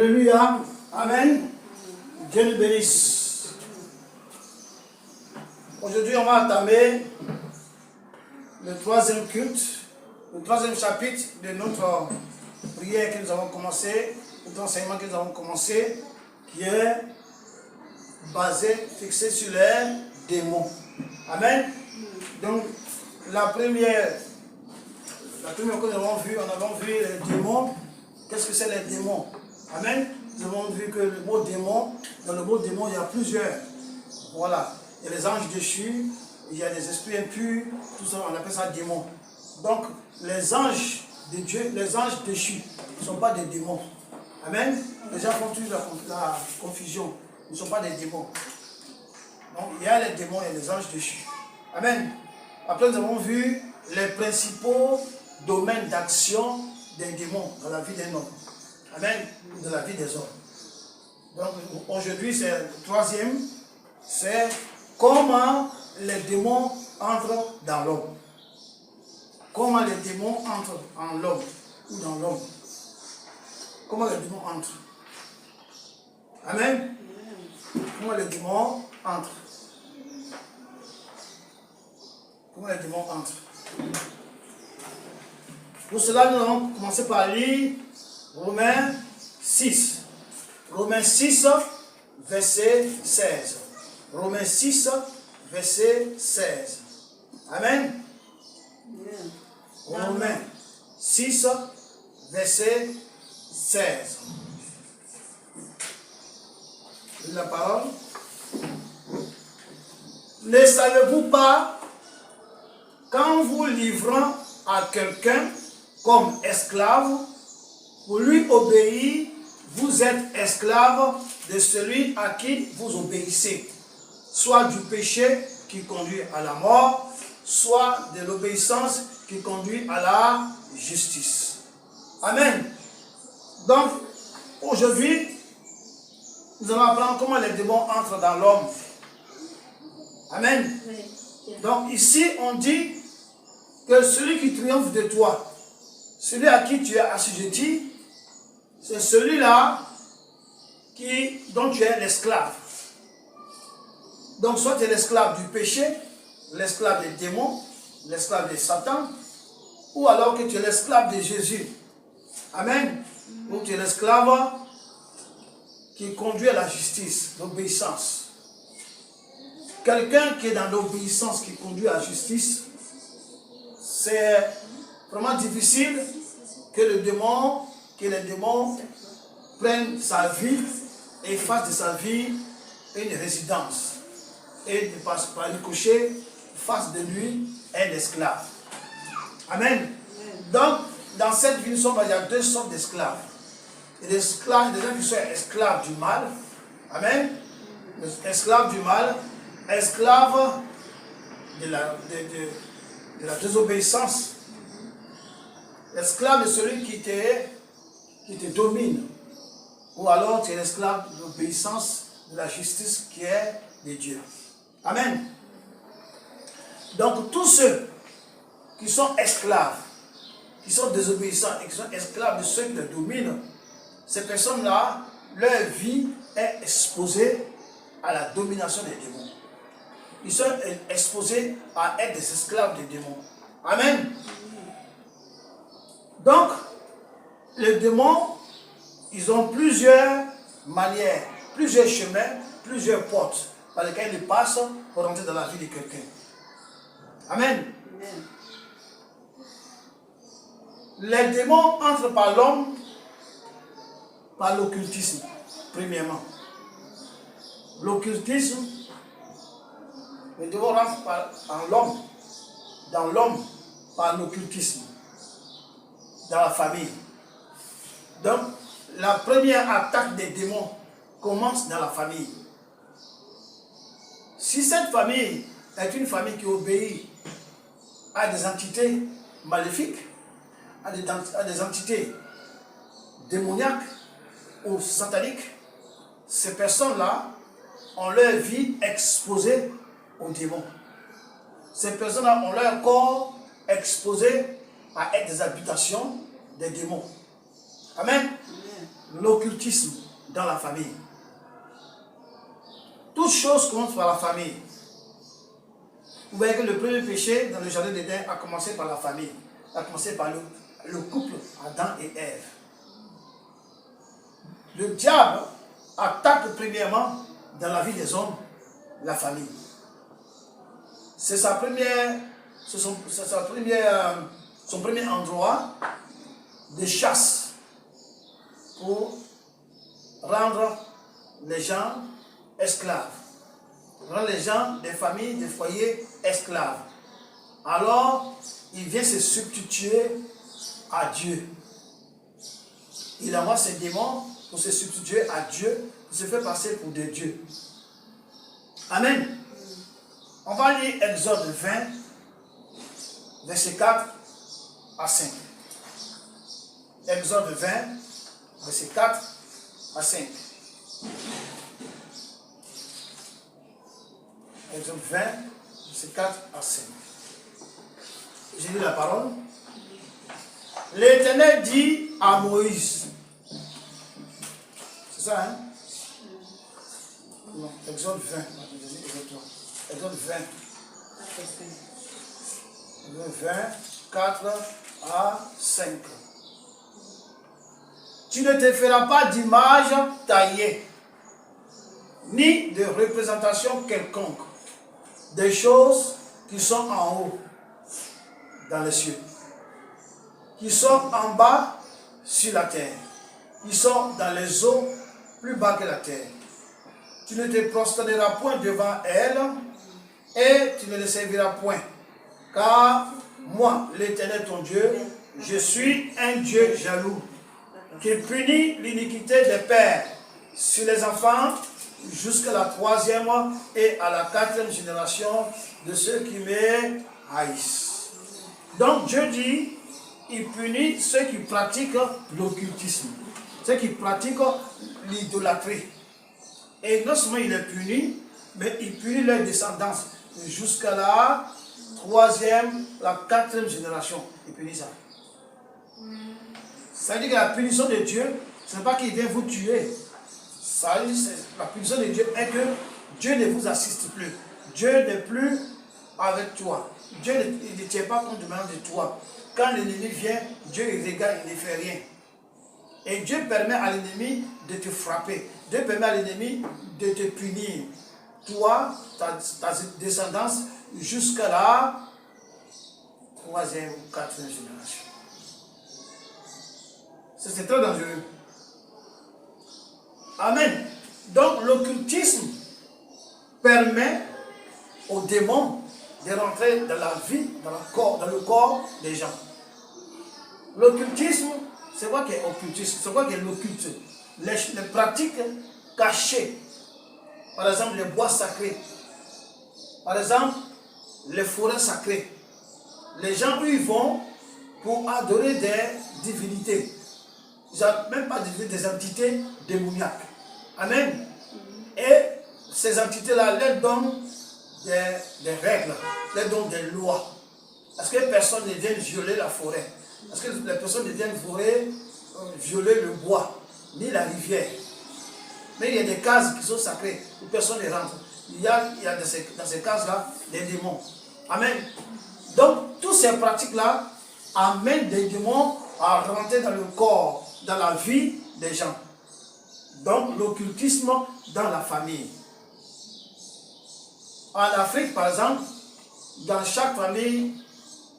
Alléluia. Amen. Dieu nous bénisse. Aujourd'hui, on va entamer le troisième culte, le troisième chapitre de notre prière que nous avons commencé, notre enseignement que nous avons commencé, qui est basé, fixé sur les démons. Amen. Donc, la première que nous avons vue, on avait vu les démons. Qu'est-ce que c'est les démons? Amen. Nous avons vu que le mot démon, dans le mot démon, il y a plusieurs. Voilà. Il y a les anges déchus, il y a les esprits impurs, tout ça, on appelle ça démons. Donc, les anges de Dieu, les anges déchus, ne sont pas des démons. Amen. Les gens font toujours la confusion. Ils ne sont pas des démons. Donc, il y a les démons et les anges déchus. Amen. Après, nous avons vu les principaux domaines d'action des démons dans la vie d'un homme. Amen. Dans la vie des hommes. Donc, aujourd'hui, c'est le troisième. C'est comment les démons entrent dans l'homme. Comment les démons entrent en l'homme ou dans l'homme. Comment les démons entrent. Amen. Comment les démons entrent. Comment les démons entrent. Pour cela, nous allons commencer par lire Romains 6. Romains 6, verset 16. Romains 6, verset 16. Amen. Romains 6, verset 16. La parole. Ne savez-vous pas qu'en vous livrant à quelqu'un comme esclave, pour lui obéir, vous êtes esclave de celui à qui vous obéissez, soit du péché qui conduit à la mort, soit de l'obéissance qui conduit à la justice. Amen. Donc, aujourd'hui, nous allons apprendre comment les démons entrent dans l'homme. Amen. Donc, ici, on dit que celui qui triomphe de toi, celui à qui tu es assujetti, c'est celui-là dont tu es l'esclave. Donc, soit tu es l'esclave du péché, l'esclave des démons, l'esclave de Satan, ou alors que tu es l'esclave de Jésus. Amen. Ou tu es l'esclave qui conduit à la justice, l'obéissance. Quelqu'un qui est dans l'obéissance, qui conduit à la justice, c'est vraiment difficile que les démons prennent sa vie et fassent de sa vie une résidence. Et par ricochet, fassent de lui un esclave. Amen. Donc, dans cette vie, il y a deux sortes d'esclaves. Il y a des gens qui sont esclaves du mal. Amen. Esclaves du mal, esclaves de la désobéissance. L'esclave de celui qui te domine. Ou alors tu es l'esclave de l'obéissance, de la justice qui est de Dieu. Amen. Donc tous ceux qui sont esclaves, qui sont désobéissants et qui sont esclaves de ceux qui les dominent, ces personnes-là, leur vie est exposée à la domination des démons. Ils sont exposés à être des esclaves des démons. Amen. Donc, les démons, ils ont plusieurs manières, plusieurs chemins, plusieurs portes par lesquelles ils passent pour entrer dans la vie de quelqu'un. Amen. Amen. Les démons entrent par l'homme, par l'occultisme, premièrement. L'occultisme, les démons rentrent dans l'homme, par l'occultisme, dans la famille. Donc, la première attaque des démons commence dans la famille. Si cette famille est une famille qui obéit à des entités maléfiques, à des entités démoniaques ou sataniques, ces personnes-là ont leur vie exposée aux démons. Ces personnes-là ont leur corps exposé à être des habitations des démons. Amen. l'occultisme dans la famille. Toute chose commence par la famille. Vous voyez que le premier péché dans le jardin d'Éden a commencé par la famille, a commencé par le couple Adam et Ève. Le diable attaque premièrement dans la vie des hommes la famille. C'est son premier endroit de chasse pour rendre les gens esclaves. Rendre les gens des familles, des foyers esclaves. Alors, il vient se substituer à Dieu. Il envoie ses démons pour se substituer à Dieu, pour se faire passer pour des dieux. Amen. On va lire Exode 20, versets 4 à 5. Exode 20, versets 4 à 5. Exode 20, versets 4 à 5. J'ai lu la parole. L'Éternel dit à Moïse. C'est ça, hein? Non, Exode 20. Exode 20. Exode 20, 4 à 5. Tu ne te feras pas d'image taillée, ni de représentation quelconque, des choses qui sont en haut, dans les cieux, qui sont en bas sur la terre, qui sont dans les eaux plus bas que la terre. Tu ne te prosterneras point devant elles et tu ne les serviras point. Car moi, l'Éternel ton Dieu, je suis un Dieu jaloux, qui punit l'iniquité des pères sur les enfants jusqu'à la 3e et à la 4e génération de ceux qui me haïssent. Donc Dieu dit, il punit ceux qui pratiquent l'occultisme, ceux qui pratiquent l'idolâtrie. Et non seulement il les punit, mais il punit leur descendance jusqu'à la 3e, la 4e génération. Il punit ça. Ça veut dire que la punition de Dieu, ce n'est pas qu'il vient vous tuer. Ça veut dire que la punition de Dieu est que Dieu ne vous assiste plus. Dieu n'est plus avec toi. Dieu ne tient pas compte maintenant de toi. Quand l'ennemi vient, Dieu il regarde, il ne fait rien. Et Dieu permet à l'ennemi de te frapper. Dieu permet à l'ennemi de te punir. Toi, ta descendance, jusqu'à la 3e ou 4e génération. C'est très dangereux. Amen. Donc l'occultisme permet aux démons de rentrer dans la vie, dans le corps des gens. L'occultisme, c'est quoi qu'est occultisme? C'est quoi qu'est l'occulte? Les pratiques cachées. Par exemple, les bois sacrés. Par exemple, les forêts sacrées. Les gens, eux, ils vont pour adorer des divinités. Même pas des entités démoniaques. Amen. Et ces entités-là, leur donnent des règles, leur donnent des lois. Est-ce que personne ne vient violer la forêt? Est-ce que les personnes ne viennent violer le bois, ni la rivière? Mais il y a des cases qui sont sacrées, où personne ne rentre. Il y a dans ces cases-là des démons. Amen. Donc, toutes ces pratiques-là amènent des démons à rentrer dans le corps, dans la vie des gens. Donc, l'occultisme dans la famille. En Afrique, par exemple, dans chaque famille,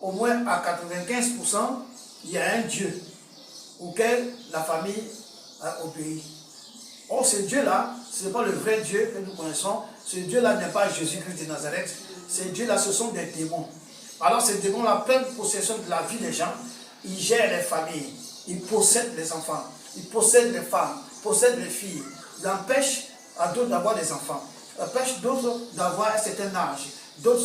au moins à 95%, il y a un Dieu auquel la famille obéit. Or, ce Dieu-là, ce n'est pas le vrai Dieu que nous connaissons. Ce Dieu-là n'est pas Jésus-Christ de Nazareth. Ces dieux-là, ce sont des démons. Alors, ces démons-là prennent possession de la vie des gens. Ils gèrent les familles. Ils possèdent les enfants. Ils possèdent les femmes. Ils possèdent les filles. Ils empêchent à d'autres d'avoir des enfants. Ils empêchent d'autres d'avoir un certain âge. D'autres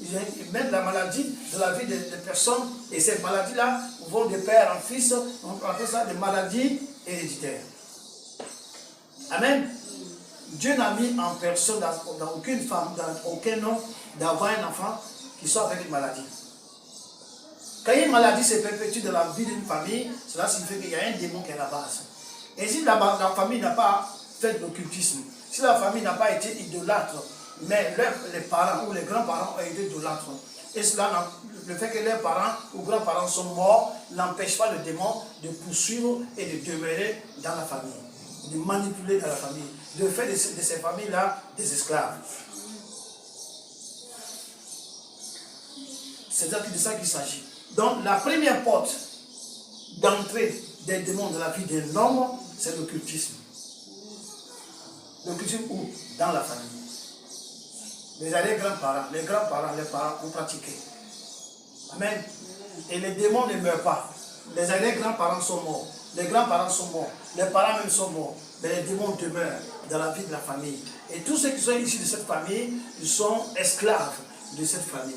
ils mettent la maladie dans la vie des personnes. Et ces maladies-là vont de père en fils. On appelle ça des maladies héréditaires. Amen. Dieu n'a mis en personne, dans aucune femme, dans aucun homme, d'avoir un enfant qui soit avec une maladie. Quand une maladie se perpétue dans la vie d'une famille, cela signifie qu'il y a un démon qui est à la base. Et si la famille n'a pas fait l'occultisme, si la famille n'a pas été idolâtre, mais les parents ou les grands-parents ont été idolâtres, et cela, le fait que les parents ou grands-parents sont morts n'empêche pas le démon de poursuivre et de demeurer dans la famille, de manipuler dans la famille, de faire de ces familles-là des esclaves. C'est de ça qu'il s'agit. Donc la première porte d'entrée des démons dans la vie d'un homme, c'est l'occultisme. L'occultisme où? Dans la famille. Les arrière-grands-parents, les grands-parents, les parents ont pratiqué. Amen. Et les démons ne meurent pas. Les arrière-grands-parents sont morts. Les grands-parents sont morts. Les parents même sont morts. Mais les démons demeurent dans la vie de la famille. Et tous ceux qui sont issus de cette famille, ils sont esclaves de cette famille.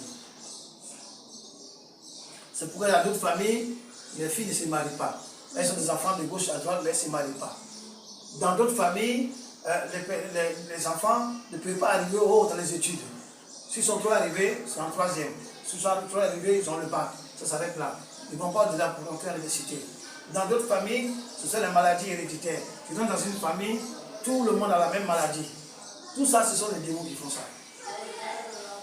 C'est pourquoi il y a d'autres familles, les filles ne se marient pas. Elles sont des enfants de gauche à droite, mais elles ne se marient pas. Dans d'autres familles, les enfants ne peuvent pas arriver au haut dans les études. S'ils sont trop arrivés, c'est en troisième. S'ils sont trop arrivés, ils ont le bac. Ça s'arrête là. Ils ne vont pas au-delà pour rentrer à l'université. Dans d'autres familles, ce sont les maladies héréditaires. Ils sont dans une famille, tout le monde a la même maladie. Tout ça, ce sont les démons qui font ça.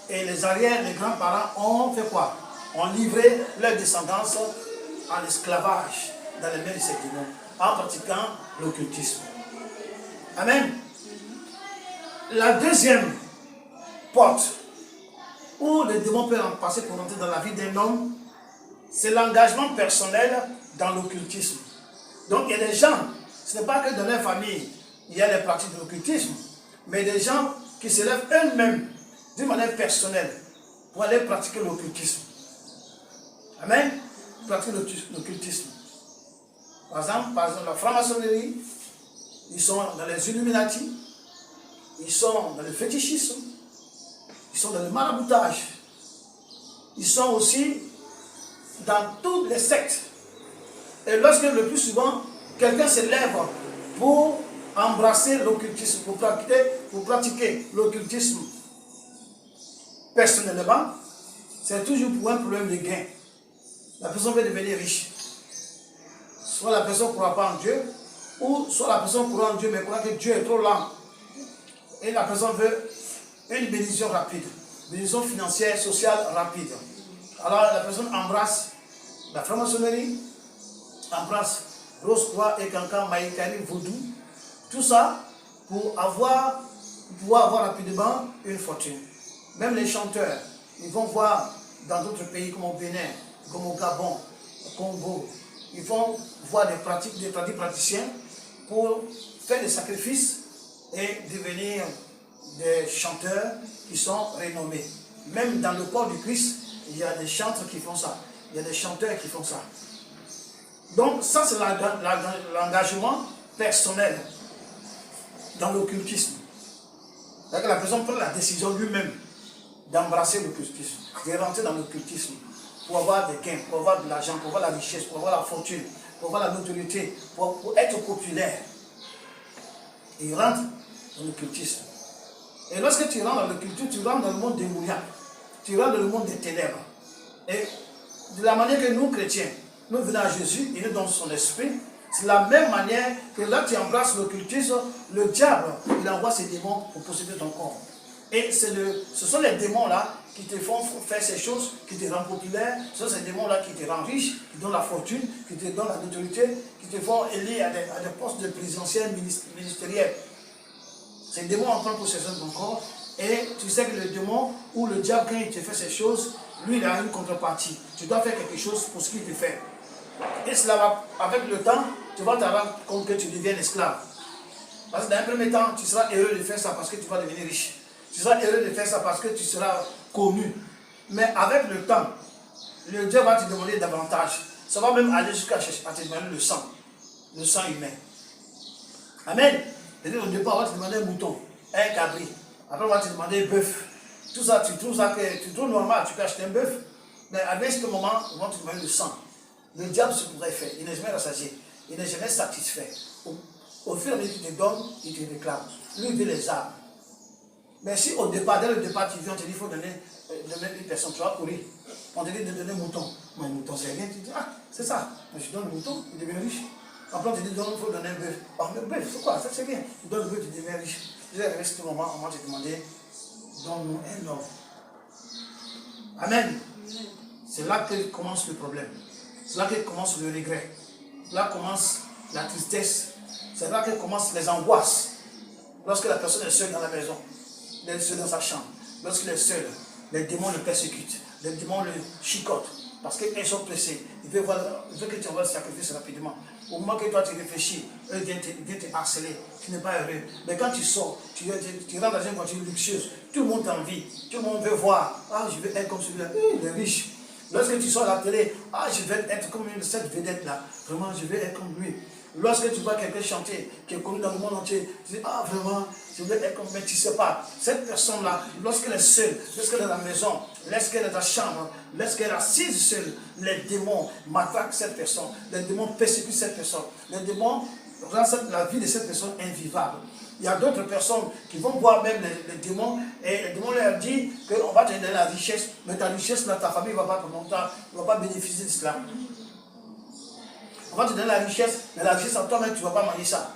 Et les arrières, les grands-parents ont fait quoi? Ont livré leur descendance en esclavage dans les mains de ces démons, en pratiquant l'occultisme. Amen. La deuxième porte où le démon peut passer pour entrer dans la vie d'un homme, c'est l'engagement personnel dans l'occultisme. Donc il y a des gens, ce n'est pas que dans leur famille, il y a les pratiques de l'occultisme, mais des gens qui se lèvent eux-mêmes d'une manière personnelle pour aller pratiquer l'occultisme. Amen. Pratiquer l'occultisme. Par exemple, la franc-maçonnerie, ils sont dans les Illuminati, ils sont dans le fétichisme, ils sont dans le maraboutage, ils sont aussi dans toutes les sectes. Et lorsque le plus souvent, quelqu'un se lève pour embrasser l'occultisme, pour pratiquer l'occultisme personnellement, c'est toujours pour un problème de gain. La personne veut devenir riche. Soit la personne ne croit pas en Dieu, ou soit la personne croit en Dieu, mais croit que Dieu est trop lent. Et la personne veut une bénédiction rapide, bénédiction financière, sociale rapide. Alors la personne embrasse la franc-maçonnerie, embrasse Rose-Croix et Cancan, Maïkari, Vaudou, tout ça pour pouvoir avoir rapidement une fortune. Même les chanteurs, ils vont voir dans d'autres pays comme au Bénin, comme au Gabon, au Congo, ils vont voir des praticiens pour faire des sacrifices et devenir des chanteurs qui sont renommés. Même dans le corps du Christ, il y a des chantres qui font ça. Il y a des chanteurs qui font ça. Donc ça, c'est l'engagement personnel dans l'occultisme. La personne prend la décision lui-même d'embrasser l'occultisme, de rentrer dans l'occultisme pour avoir des gains, pour avoir de l'argent, pour avoir la richesse, pour avoir la fortune, pour avoir la notoriété, pour être populaire. Il rentre dans l'occultisme. Et lorsque tu rentres dans l'occultisme, tu rentres dans le monde démoniaque. Tu rentres dans le monde des ténèbres. Et de la manière que nous, chrétiens, nous venons à Jésus, il nous donne son esprit. C'est la même manière que là tu embrasses l'occultisme, le diable, il envoie ses démons pour posséder ton corps. Et ce sont les démons-là qui te font faire ces choses, qui te rendent populaire. Ce sont ces démons-là qui te rendent riche, qui te donnent la fortune, qui te donnent la notoriété, qui te font élire à des postes de présidentiels ministériels. Ces démons en prennent possession de ton corps. Et tu sais que le démon ou le diable, quand il te fait ces choses, lui, il a une contrepartie. Tu dois faire quelque chose pour ce qu'il te fait. Et cela va, avec le temps, tu vas te rendre compte que tu deviens esclave. Parce que dans un premier temps, tu seras heureux de faire ça parce que tu vas devenir riche. Tu seras heureux de faire ça parce que tu seras connu. Mais avec le temps, le Dieu va te demander davantage. Ça va même aller jusqu'à te demander le sang humain. Amen. C'est-à-dire au départ, on va te demander un mouton, un cabri. Après, on va te demander un bœuf. Tout ça, tu trouves normal, tu peux acheter un bœuf. Mais à ce moment, on va te demander le sang. Le diable se pourrait faire. Il n'est jamais rassasié. Il n'est jamais satisfait. Au fur et à mesure qu'il te donne, il te réclame. Lui, il veut les armes. Mais si au départ, dès le départ, tu viens, on te dit qu'il faut donner une personne, tu vas courir. On te dit de donner un mouton. Mais le mouton, c'est rien. Tu dis, ah, c'est ça. Mais je donne le mouton, il devient riche. Après, on te dit, il faut donner un bœuf. Oh, mais bœuf, c'est quoi? Ça, c'est bien. Tu donnes le bœuf, tu deviens riche. Je vais rester au moment où on t'a demandé, donne-nous un homme. Amen. C'est là que commence le problème. C'est là que commence le regret. Là commence la tristesse. C'est là que commencent les angoisses. Lorsque la personne est seule dans la maison, elle est seule dans sa chambre. Lorsqu'il est seul, les démons le persécutent. Les démons le chicotent. Parce qu'ils sont pressés. Ils veulent que tu envoies le sacrifice rapidement. Au moment que toi tu réfléchis, eux viennent te harceler. Tu n'es pas heureux. Mais quand tu sors, tu rentres dans une voiture luxueuse. Tout le monde t'envie. Tout le monde veut voir. Ah, je veux être comme celui-là. Il est riche. Lorsque tu sors à la télé, ah, je vais être comme cette vedette-là. Vraiment, je vais être comme lui. Lorsque tu vois quelqu'un chanter, qui est connu dans le monde entier, tu dis, ah, vraiment, je vais être comme... Mais tu ne sais pas, cette personne-là, lorsqu'elle est seule, lorsqu'elle est dans la maison, lorsqu'elle est dans la chambre, lorsqu'elle est assise seule, les démons matraquent cette personne, les démons persécutent cette personne, les démons rendent la vie de cette personne invivable. Il y a d'autres personnes qui vont voir même les démons et les démons leur disent qu'on va te donner la richesse, mais ta richesse, là, ta famille ne va pas bénéficier de cela. On va te donner la richesse, mais la richesse, toi-même, tu ne vas pas manger ça.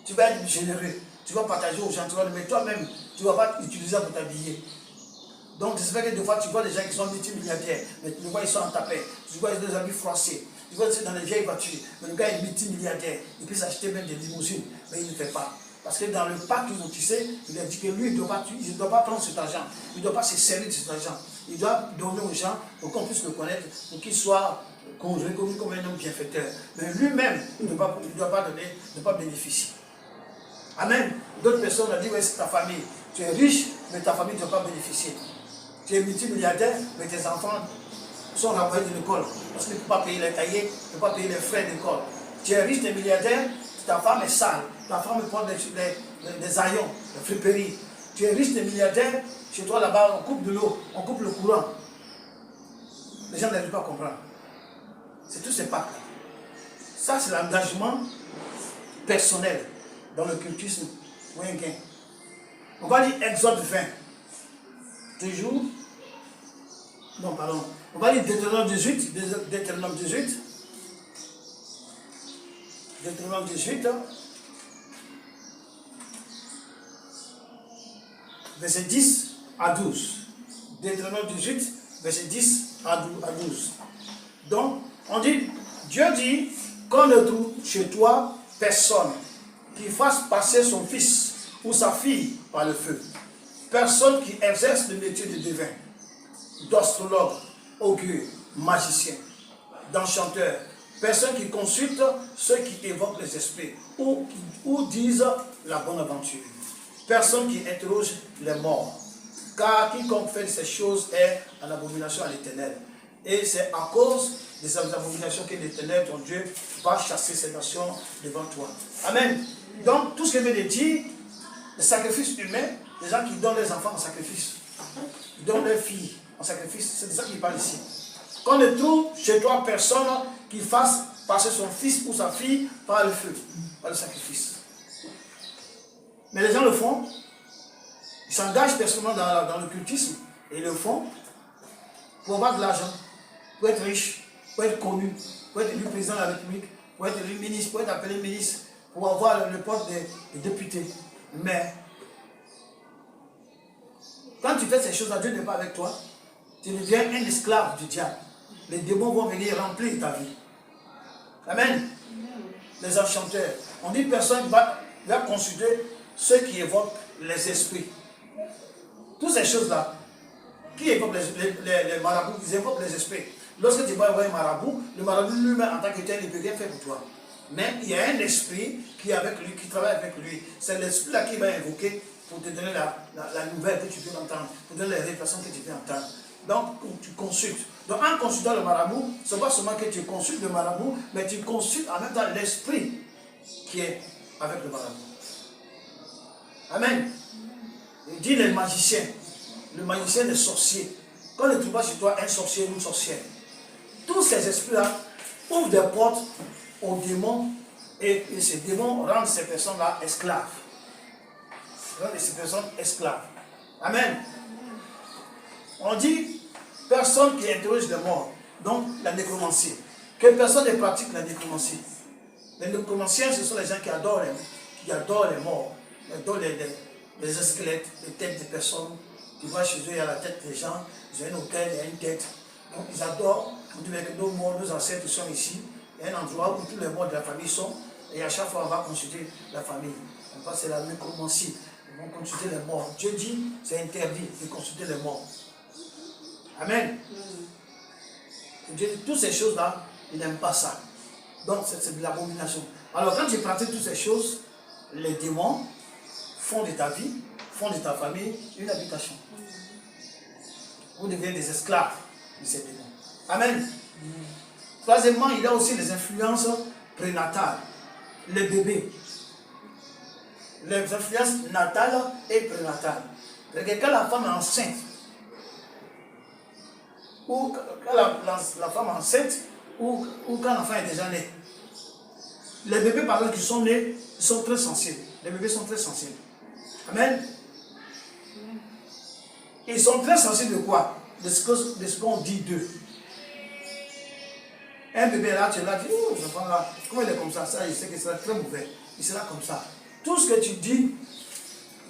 Tu vas être généreux, tu vas partager aux gens, mais toi-même, tu ne vas pas utiliser ça pour t'habiller. Donc, c'est vrai que des fois, tu vois des gens qui sont multimilliardaires, mais tu vois, ils sont en tapette, tu vois, ils ont des habits froissés, tu vois, ils sont dans les vieilles voitures, mais le gars est multimilliardaire, il peut s'acheter même des limousines, mais il ne fait pas. Parce que dans le pacte qu'ils ont tissé, il a dit que lui, il ne doit pas prendre cet argent, il ne doit pas se servir de cet argent. Il doit donner aux gens pour qu'on puisse le connaître, pour qu'il soit reconnu comme un homme bienfaiteur. Mais lui-même, il ne doit pas donner, ne pas bénéficier. Amen. D'autres personnes ont dit, oui, c'est ta famille. Tu es riche, mais ta famille ne doit pas bénéficier. Tu es multimilliardaire, mais tes enfants sont renvoyés de l'école. Parce qu'ils ne peuvent pas payer les cahiers, ils ne peuvent pas payer les frais d'école. Tu es riche, tu es milliardaire, ta femme est sale. Ta femme prend des haillons, des friperies. Tu es riche, tu es milliardaire, chez toi là-bas, on coupe de l'eau, on coupe le courant. Les gens n'arrivent pas à comprendre. C'est tous ces pactes. Ça, c'est l'engagement personnel dans le cultisme pour un gain. On va dire Exode 20. Toujours. Non, pardon. On va dire Deutéronome 18. Deutéronome 18. Deutéronome 18. Verset 10 à 12. Deutéronome 18, verset 10 à 12. Donc, on dit, Dieu dit qu'on ne trouve chez toi personne qui fasse passer son fils ou sa fille par le feu. Personne qui exerce le métier de devin, d'astrologue, augure, magicien, d'enchanteur. Personne qui consulte ceux qui évoquent les esprits ou disent la bonne aventure. Personne qui interroge les morts. Car quiconque fait ces choses est en abomination à l'Éternel. Et c'est à cause de ces abominations que l'Éternel, ton Dieu, va chasser ces nations devant toi. Amen. Donc, tout ce que je viens de dire, le sacrifice humain, les gens qui donnent leurs enfants en sacrifice, ils donnent leurs filles en sacrifice, c'est de ça qu'il parle ici. Qu'on ne trouve chez toi personne qui fasse passer son fils ou sa fille par le feu, par le sacrifice. Mais les gens le font, ils s'engagent personnellement dans le cultisme, et ils le font pour avoir de l'argent, pour être riche, pour être connu, pour être élu président de la République, pour être élu ministre, pour être appelé ministre, pour avoir le poste de député. Mais quand tu fais ces choses-là, Dieu n'est pas avec toi, tu deviens un esclave du diable. Les démons vont venir remplir ta vie. Amen. Les enchanteurs. On dit personne va consulter ceux qui évoquent les esprits. Toutes ces choses-là, qui évoquent les marabouts, ils évoquent les esprits. Lorsque tu vas voir un marabout, le marabout lui-même en tant que tel, il ne peut rien faire pour toi. Mais il y a un esprit qui est avec lui, qui travaille avec lui. C'est l'esprit-là qui va invoquer pour te donner la nouvelle que tu veux entendre, pour te donner les réflexions que tu veux entendre. Donc, tu consultes. Donc, en consultant le marabout, ce n'est pas seulement que tu consultes le marabout, mais tu consultes en même temps l'esprit qui est avec le marabout. Amen. Il dit les magiciens, le magicien des sorciers. Quand tu trouves chez toi un sorcier ou une sorcière, tous ces esprits-là ouvrent des portes aux démons et ces démons rendent ces personnes-là esclaves. Rendent ces personnes esclaves. Amen. On dit personne qui interroge les morts, donc la nécromancie. Que personne ne pratique la nécromancie. Les nécromanciens, ce sont les gens qui adorent les morts, qui adorent les squelettes, les têtes des personnes. Tu vois, chez eux, il y a la tête des gens, ils ont un hôtel, il y a une tête. Donc, ils adorent. Vous dites que nos morts, nos ancêtres sont ici. Il y a un endroit où tous les morts de la famille sont. Et à chaque fois, on va consulter la famille. Donc, c'est la nécromancie. Ils vont consulter les morts. Dieu dit, c'est interdit de consulter les morts. Amen. Dieu dit, toutes ces choses-là, il n'aime pas ça. Donc, c'est de l'abomination. Alors, quand tu pratiques toutes ces choses, les démons font de ta vie, font de ta famille une habitation. Vous devenez des esclaves de ces démons. Amen. Troisièmement, il y a aussi les influences prénatales. Les bébés. Les influences natales et prénatales. C'est-à-dire que quand la femme est enceinte, ou quand la femme est enceinte, ou quand l'enfant est déjà né, les bébés, par exemple, qui sont nés, sont très sensibles. Les bébés sont très sensibles. Amen. Ils sont très sensibles de quoi? De ce qu'on dit d'eux. Un bébé là, tu l'as dit, oh, cet enfant là, comment il est comme ça, il sait que c'est très mauvais. Il sera comme ça. Tout ce que tu dis,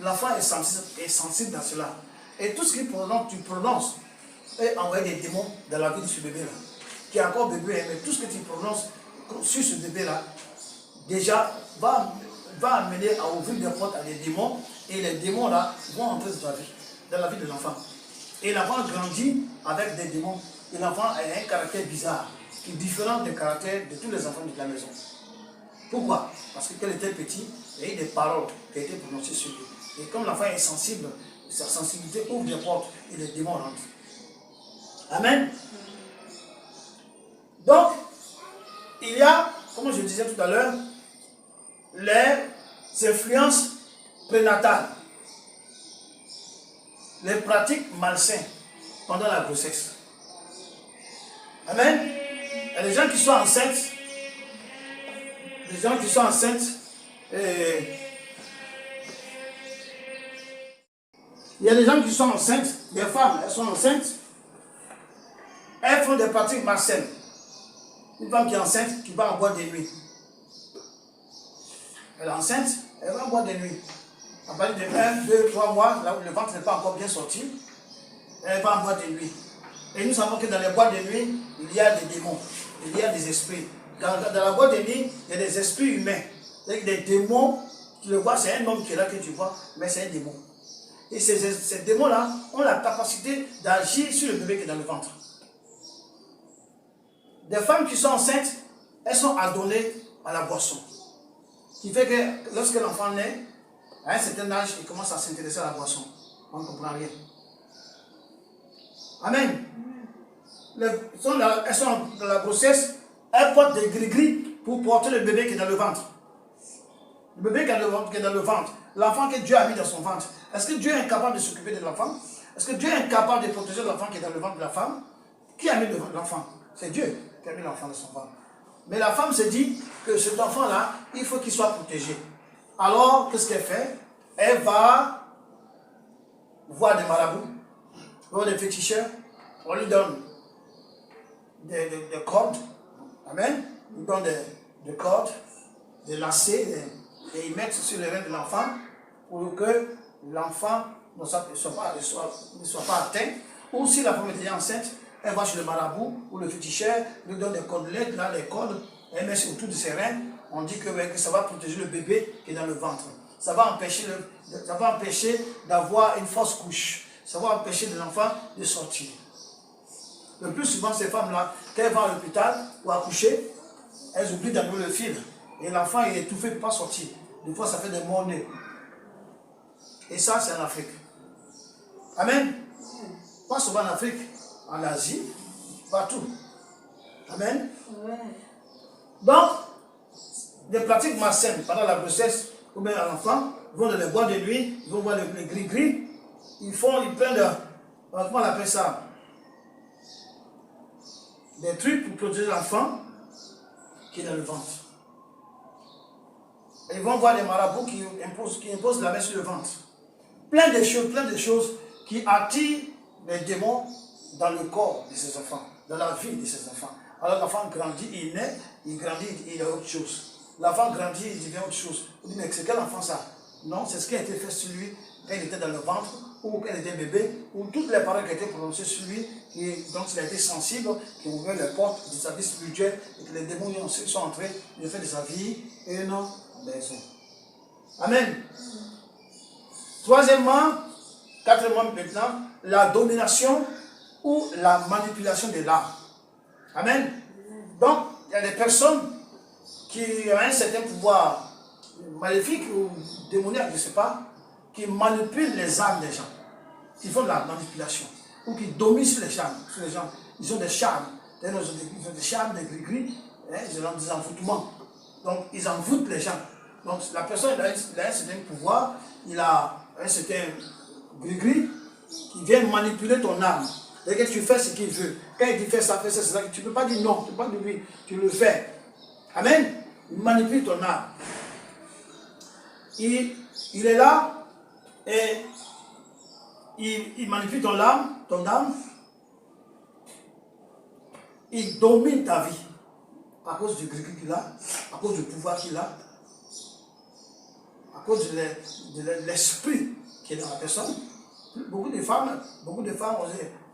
l'enfant est sensible dans cela. Et tout ce que tu prononces est envoyer des démons dans la vie de ce bébé-là. Qui est encore bébé, mais tout ce que tu prononces sur ce bébé-là, déjà, va amener à ouvrir des portes à des démons. Et les démons-là vont entrer dans la vie de l'enfant. Et l'enfant grandit avec des démons. Et l'enfant a un caractère bizarre, qui est différent des caractères de tous les enfants de la maison. Pourquoi? Parce que quand il était petit, il y a eu des paroles qui ont été prononcées sur lui. Et comme l'enfant est sensible, sa sensibilité ouvre des portes et les démons rentrent. Amen. Donc, il y a, comme je disais tout à l'heure, les influences prénatales, les pratiques malsaines pendant la grossesse. Amen. Il y a des gens qui sont enceintes, il y a des gens qui sont enceintes, des femmes, elles sont enceintes, elles font des pratiques malsaines. Une femme qui est enceinte, qui va en boîte de nuit. Elle est enceinte, elle va en boîte de nuit. À partir de 1, 2, 3 mois, là où le ventre n'est pas encore bien sorti, elle va en boîte de nuit. Et nous savons que dans les boîtes de nuit, il y a des démons, il y a des esprits. Dans la boîte de nuit, il y a des esprits humains. C'est-à-dire des démons, tu le vois, c'est un homme qui est là que tu vois, mais c'est un démon. Et ces démons-là ont la capacité d'agir sur le bébé qui est dans le ventre. Des femmes qui sont enceintes, elles sont adonnées à la boisson. Ce qui fait que lorsque l'enfant naît, à un certain âge, il commence à s'intéresser à la boisson. On ne comprend rien. Amen. Elles sont dans la grossesse, elles portent des gris-gris pour porter le bébé qui est dans le ventre. Le bébé qui est dans le ventre, l'enfant que Dieu a mis dans son ventre. Est-ce que Dieu est incapable de s'occuper de l'enfant? Est-ce que Dieu est incapable de protéger l'enfant qui est dans le ventre de la femme? Qui a mis l'enfant? C'est Dieu qui a mis l'enfant dans son ventre. Mais la femme se dit que cet enfant-là, il faut qu'il soit protégé. Alors, qu'est-ce qu'elle fait? Elle va voir des marabouts, voir des féticheurs, on lui donne des cordes, amen, on lui donne des cordes, des lacets, et ils mettent sur les reins de l'enfant pour que l'enfant ne soit pas atteint. Ou si la femme est déjà enceinte, elle va chez le marabout ou le féticheur, lui donne des cordelettes, là, les cordes, elle met autour de ses reins. On dit que ça va protéger le bébé qui est dans le ventre. Ça va empêcher d'avoir une fausse couche. Ça va empêcher l'enfant de sortir. Le plus souvent, ces femmes-là, quand elles vont à l'hôpital ou accoucher, elles oublient d'allumer le fil. Et l'enfant est étouffé, il ne peut pas sortir. Des fois, ça fait des morts-nés. Et ça, c'est en Afrique. Amen. Pas seulement en Afrique, en Asie, partout. Amen. Ouais. Donc, des pratiques malsaines pendant la grossesse, ou bien à l'enfant, ils vont dans les boîtes de nuit, ils vont voir les gris-gris, ils prennent comment on appelle ça, des trucs pour protéger l'enfant qui est dans le ventre. Et ils vont voir les marabouts qui imposent la main sur le ventre. Plein de choses qui attirent les démons dans le corps de ces enfants, dans la vie de ces enfants. Alors l'enfant grandit, il naît, il grandit, il a autre chose. l'enfant grandit, il devient autre chose. On dit, mais c'est quel enfant ça? Non, c'est ce qui a été fait sur lui quand il était dans le ventre, ou quand il était bébé, ou toutes les paroles qui ont été prononcées sur lui, donc il a été sensible, qui ont ouvert les portes de sa vie spirituelle, et que les démons sont entrés, ils ont fait de sa vie une maison. Amen. Troisièmement, quatrièmement maintenant, la domination ou la manipulation de l'âme. Amen. Donc, il y a des personnes qui ont un certain pouvoir maléfique ou démoniaque, je ne sais pas, qui manipulent les âmes des gens, qui font de la manipulation, ou qui dominent sur les gens. Ils ont des charmes, ils ont des charmes, des gris-gris, ils ont des envoûtements. Donc, ils envoûtent les gens. Donc, la personne il a un certain pouvoir, il a un certain gris-gris qui vient manipuler ton âme. Dès que tu fais ce qu'il veut, quand il dit fais ça, c'est ça, tu ne peux pas dire non, tu ne peux pas dire oui, tu le fais. Amen. Il manipule ton âme. Il est là et il manipule ton âme. Il domine ta vie à cause du gris-gris qu'il a, à cause du pouvoir qu'il a, à cause de l'esprit qui est dans la personne. Beaucoup de femmes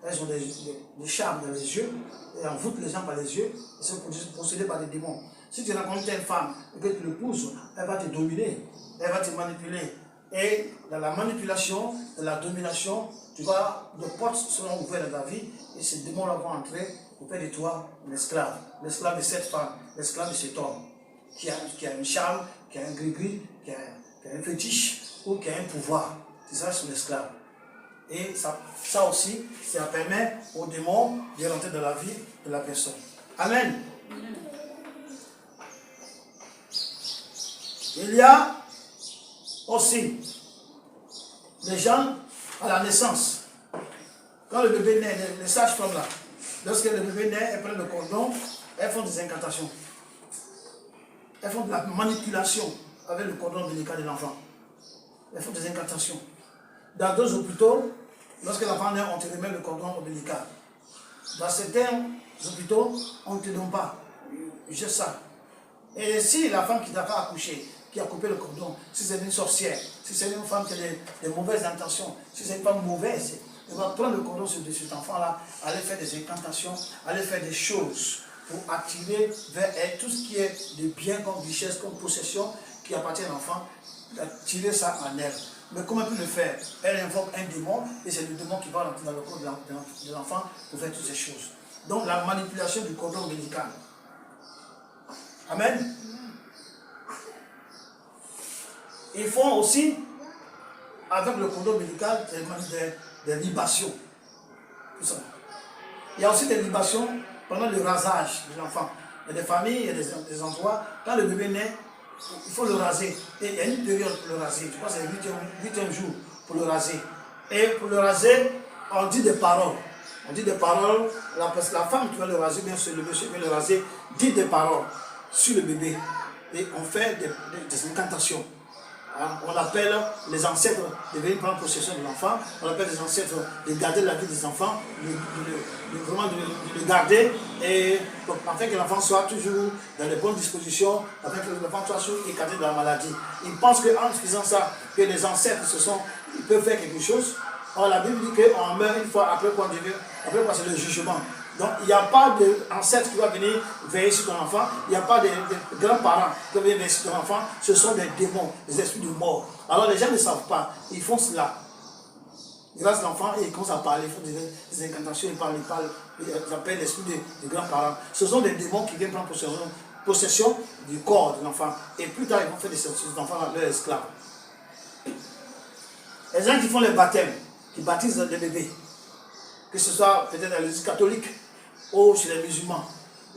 elles ont des charmes dans les yeux, et envoûtent les gens par les yeux, et sont possédées par des démons. Si tu rencontres une femme et que tu le pousses, elle va te dominer, elle va te manipuler. Et dans la manipulation, dans la domination, tu vas, les portes seront ouvertes dans ta vie, et ces démons-là vont entrer pour faire de toi l'esclave. L'esclave de cette femme, l'esclave de cet homme, qui a une charme, qui a un gris-gris, qui a un fétiche, ou qui a un pouvoir. C'est ça, c'est l'esclave. Et ça aussi, ça permet aux démons de rentrer dans la vie de la personne. Amen. Il y a aussi les gens à la naissance. Quand le bébé naît, les sages-femmes là, lorsque le bébé naît, elles prennent le cordon, elles font des incantations. Elles font de la manipulation avec le cordon ombilical de l'enfant. Elles font des incantations. Dans d'autres hôpitaux, lorsque l'enfant naît, on te remet le cordon ombilical. Dans certains hôpitaux, on ne te donne pas. Juste ça. Et si la femme qui t'a fait accoucher, qui a coupé le cordon, si c'est une sorcière, si c'est une femme qui a des mauvaises intentions, si c'est une femme mauvaise, elle va prendre le cordon de cet enfant-là, aller faire des incantations, aller faire des choses pour attirer vers elle tout ce qui est de bien comme richesse, comme possession qui appartient à l'enfant, attirer ça en elle. Mais comment elle peut le faire? Elle invoque un démon et c'est le démon qui va rentrer dans le corps de l'enfant pour faire toutes ces choses. Donc la manipulation du cordon ombilical. Amen. Ils font aussi, avec le cordon ombilical, des libations. Tout ça. Il y a aussi des libations pendant le rasage de l'enfant. Il y a des familles, il y a des endroits, quand le bébé naît, il faut le raser. Et il y a une période pour le raser. Je pense que c'est le 8e jour pour le raser. Et pour le raser, on dit des paroles. On dit des paroles. La femme qui va le raser, bien sûr, le monsieur qui va le raser, dit des paroles sur le bébé. Et on fait des incantations. On appelle les ancêtres de venir prendre possession de l'enfant. On appelle les ancêtres de garder la vie des enfants, vraiment de le garder, et afin que l'enfant soit toujours dans les bonnes dispositions, afin que l'enfant soit toujours écarté de la maladie. Ils pensent qu'en faisant ça, que les ancêtres ils peuvent faire quelque chose. Or, la Bible dit qu'on meurt une fois après quoi c'est le jugement. Donc, il n'y a pas d'ancêtre qui va venir veiller sur ton enfant. Il n'y a pas de grands-parents qui vont venir veiller sur ton enfant. Ce sont des démons, des esprits de mort. Alors, les gens ne savent pas. Ils font cela. Ils restent l'enfant et ils commencent à parler. Ils font des incantations. Ils parlent. Ils appellent l'esprit des grands-parents. Ce sont des démons qui viennent prendre possession du corps de l'enfant. Et plus tard, ils vont faire de ces enfants leurs esclaves. Les gens qui font les baptêmes, qui baptisent les bébés, que ce soit peut-être dans l'Église catholique, ou chez les musulmans,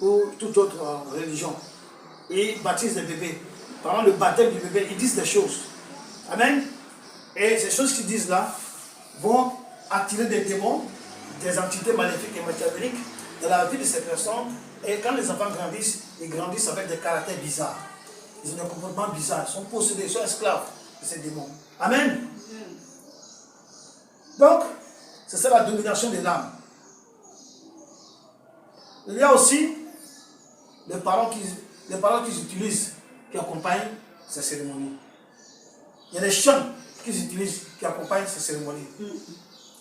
ou toute autre religion, et ils baptisent les bébés. Pendant le baptême du bébé, ils disent des choses. Amen. Et ces choses qu'ils disent là vont attirer des démons, des entités maléfiques et machiavéliques dans la vie de ces personnes. Et quand les enfants grandissent, ils grandissent avec des caractères bizarres. Ils ont des comportements bizarres. Ils sont possédés, ils sont esclaves de ces démons. Amen. Donc, c'est ça la domination de l'âme. Il y a aussi les paroles qu'ils utilisent, qui accompagnent ces cérémonies. Il y a des chants qu'ils utilisent qui accompagnent ces cérémonies.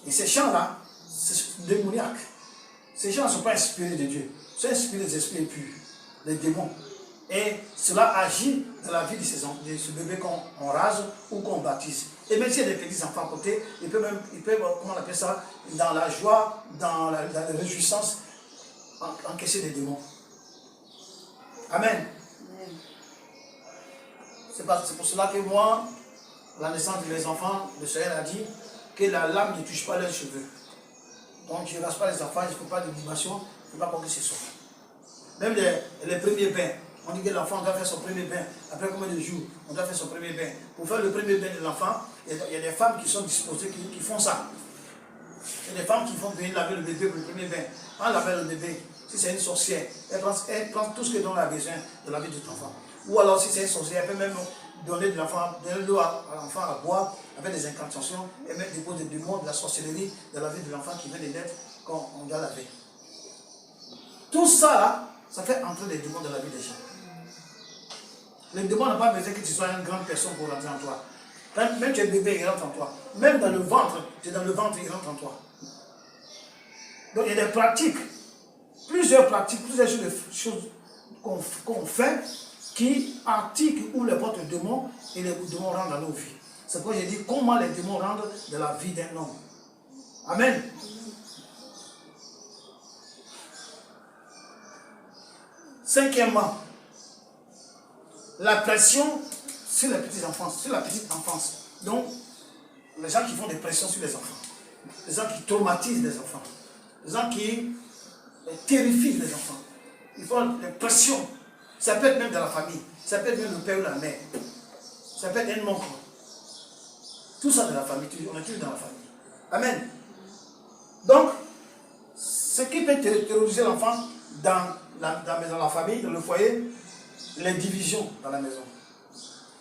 Et ces chants-là, c'est démoniaque. Ces chants ne sont pas inspirés de Dieu. Ils sont inspirés des esprits impurs, des démons. Et cela agit dans la vie de ce bébé qu'on rase ou qu'on baptise. Et même s'il y a des petits enfants à côté, ils peuvent, comment on appelle ça, dans la joie, dans la réjouissance, encaisser des démons. Amen. C'est pour cela que moi, la naissance de mes enfants, le Seigneur a dit que la lame ne touche pas leurs cheveux. Donc je ne rase pas les enfants, il ne faut pas de libération, il ne faut pas quoi que ce soit. Même les premiers bains, on dit que l'enfant doit faire son premier bain. Après combien de jours, on doit faire son premier bain. Pour faire le premier bain de l'enfant, il y a des femmes qui sont disposées, qui font ça. Il y a des femmes qui vont venir laver le bébé pour le premier bain. En lavant le bébé, si c'est une sorcière, elle prend tout ce que l'on a besoin de la vie de l'enfant. Ou alors si c'est une sorcière, elle peut même donner de l'eau à l'enfant à boire avec des incantations et même dépose des démons, de la sorcellerie de la vie de l'enfant qui vient de naître quand on doit laver. Tout ça là, ça fait entrer des démons dans la vie des gens. Les démons n'ont pas besoin que tu sois une grande personne pour rentrer en toi. Même tu es bébé, il rentre en toi. Même dans le ventre, tu es dans le ventre, il rentre en toi. Donc il y a des pratiques, plusieurs choses qu'on fait qui attirent ou les portes de démons et les démons rentrent dans nos vies. C'est pourquoi j'ai dit comment les démons rentrent dans la vie d'un homme. Amen. Cinquièmement, la pression sur les petits enfants, sur la petite enfance. Donc, les gens qui font des pressions sur les enfants, les gens qui traumatisent les enfants, les gens qui terrifient les enfants. Ils font des pressions. Ça peut être même dans la famille, ça peut être même le père ou la mère, ça peut être un oncle. Tout ça dans la famille, on est toujours dans la famille. Amen. Donc, ce qui peut terroriser l'enfant dans la famille, dans le foyer, les divisions dans la maison.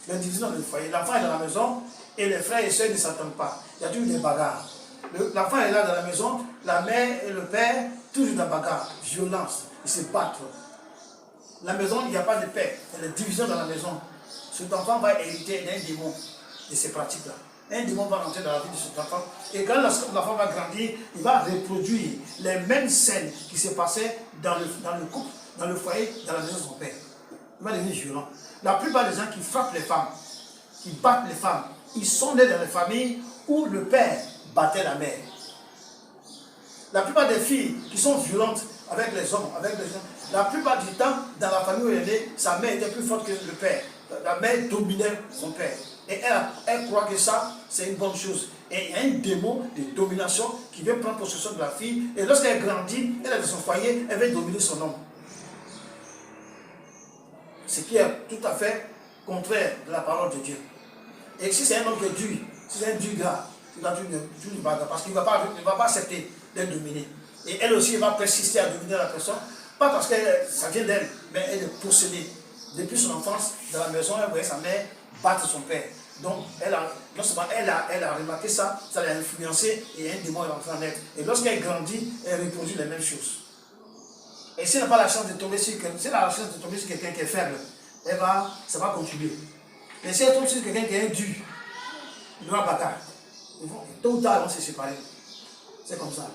Les divisions dans le foyer. L'enfant est dans la maison et les frères et sœurs ne s'entendent pas. Il y a toujours des bagarres. L'enfant est là dans la maison, la mère et le père, toujours dans la bagarre, violence, ils se battent. La maison, il n'y a pas de paix. Il y a des divisions dans la maison. Cet enfant va hériter d'un démon de ces pratiques-là. Un démon va rentrer dans la vie de cet enfant. Et quand l'enfant va grandir, il va reproduire les mêmes scènes qui se passaient dans le couple, dans le foyer, dans la maison de son père. Il va devenir violent. La plupart des gens qui frappent les femmes, qui battent les femmes, ils sont nés dans les familles où le père battait la mère. La plupart des filles qui sont violentes avec les hommes, la plupart du temps, dans la famille où elle est née, sa mère était plus forte que le père. La mère dominait son père. Et elle croit que ça, c'est une bonne chose. Et il y a un démon de domination qui vient prendre possession de la fille. Et lorsqu'elle grandit, elle est dans son foyer, elle va dominer son homme. Ce qui est tout à fait contraire de la parole de Dieu. Et si c'est un homme qui est dur, si c'est un dur gars, tu ne vas pas, parce qu'il ne va pas accepter d'être dominé. Et elle aussi, elle va persister à dominer la personne, pas parce que ça vient d'elle, mais elle est possédée. Depuis son enfance, dans la maison, elle voyait sa mère battre son père. Donc, non seulement elle a remarqué ça, ça l'a influencé et un démon est rentré en elle. Et lorsqu'elle grandit, elle reproduit les mêmes choses. Et si elle n'a pas la chance de tomber sur quelqu'un qui est faible, ça va continuer. Et si elle tombe sur quelqu'un qui est dur, il va bagarre. Tôt ou tard, ils vont se séparer. C'est comme ça.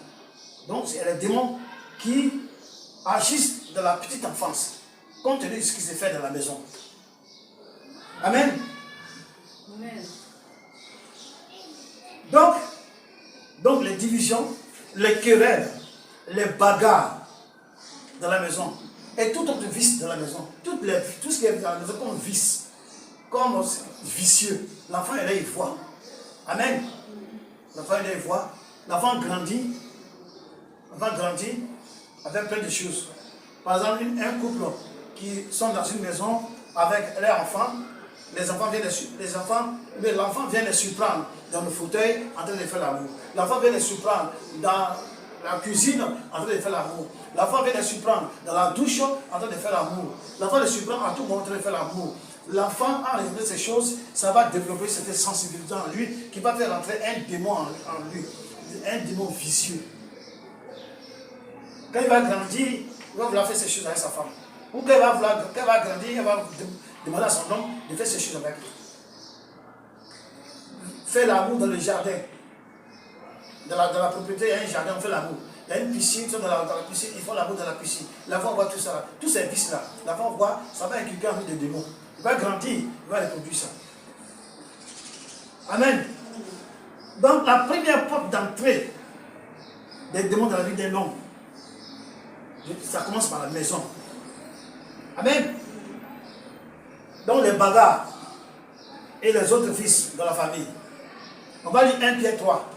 Donc, c'est les démons qui agissent dans la petite enfance, compte tenu de ce qui se fait dans la maison. Amen. Amen. Donc les divisions, les querelles, les bagarres dans la maison, et tout autre vice dans la maison, tout ce qui est dans la maison comme vice, comme vicieux, l'enfant est là, il voit. Amen. L'enfant est là, il voit. L'enfant grandit avec plein de choses. Par exemple, un couple qui sont dans une maison avec leurs enfants, l'enfant vient les surprendre dans le fauteuil en train de faire l'amour. L'enfant vient les surprendre dans la cuisine en train de faire l'amour. L'enfant vient les surprendre dans la douche en train de faire l'amour. L'enfant les surprend à tout moment en train de faire l'amour. L'enfant, en regardant ces choses, ça va développer cette sensibilité en lui qui va faire entrer un démon en lui, un démon vicieux. Quand il va grandir, il va vouloir faire ces choses avec sa femme. Ou quand elle va grandir, elle va demander à son homme de faire ces choses avec lui. Faire l'amour dans le jardin. Dans la propriété, il y a un jardin, on fait l'amour. Il y a une piscine, ils sont dans la piscine, ils font l'amour dans la piscine. L'enfant voit tout ça, tous ces vices-là. L'enfant voit, ça va inculquer envie de démons. Il va grandir, il va reproduire ça. Amen. Donc la première porte d'entrée des démons dans la vie d'un homme, ça commence par la maison. Amen. Donc les bagarres et les autres vices dans la famille. On va lire 1 Pierre 3.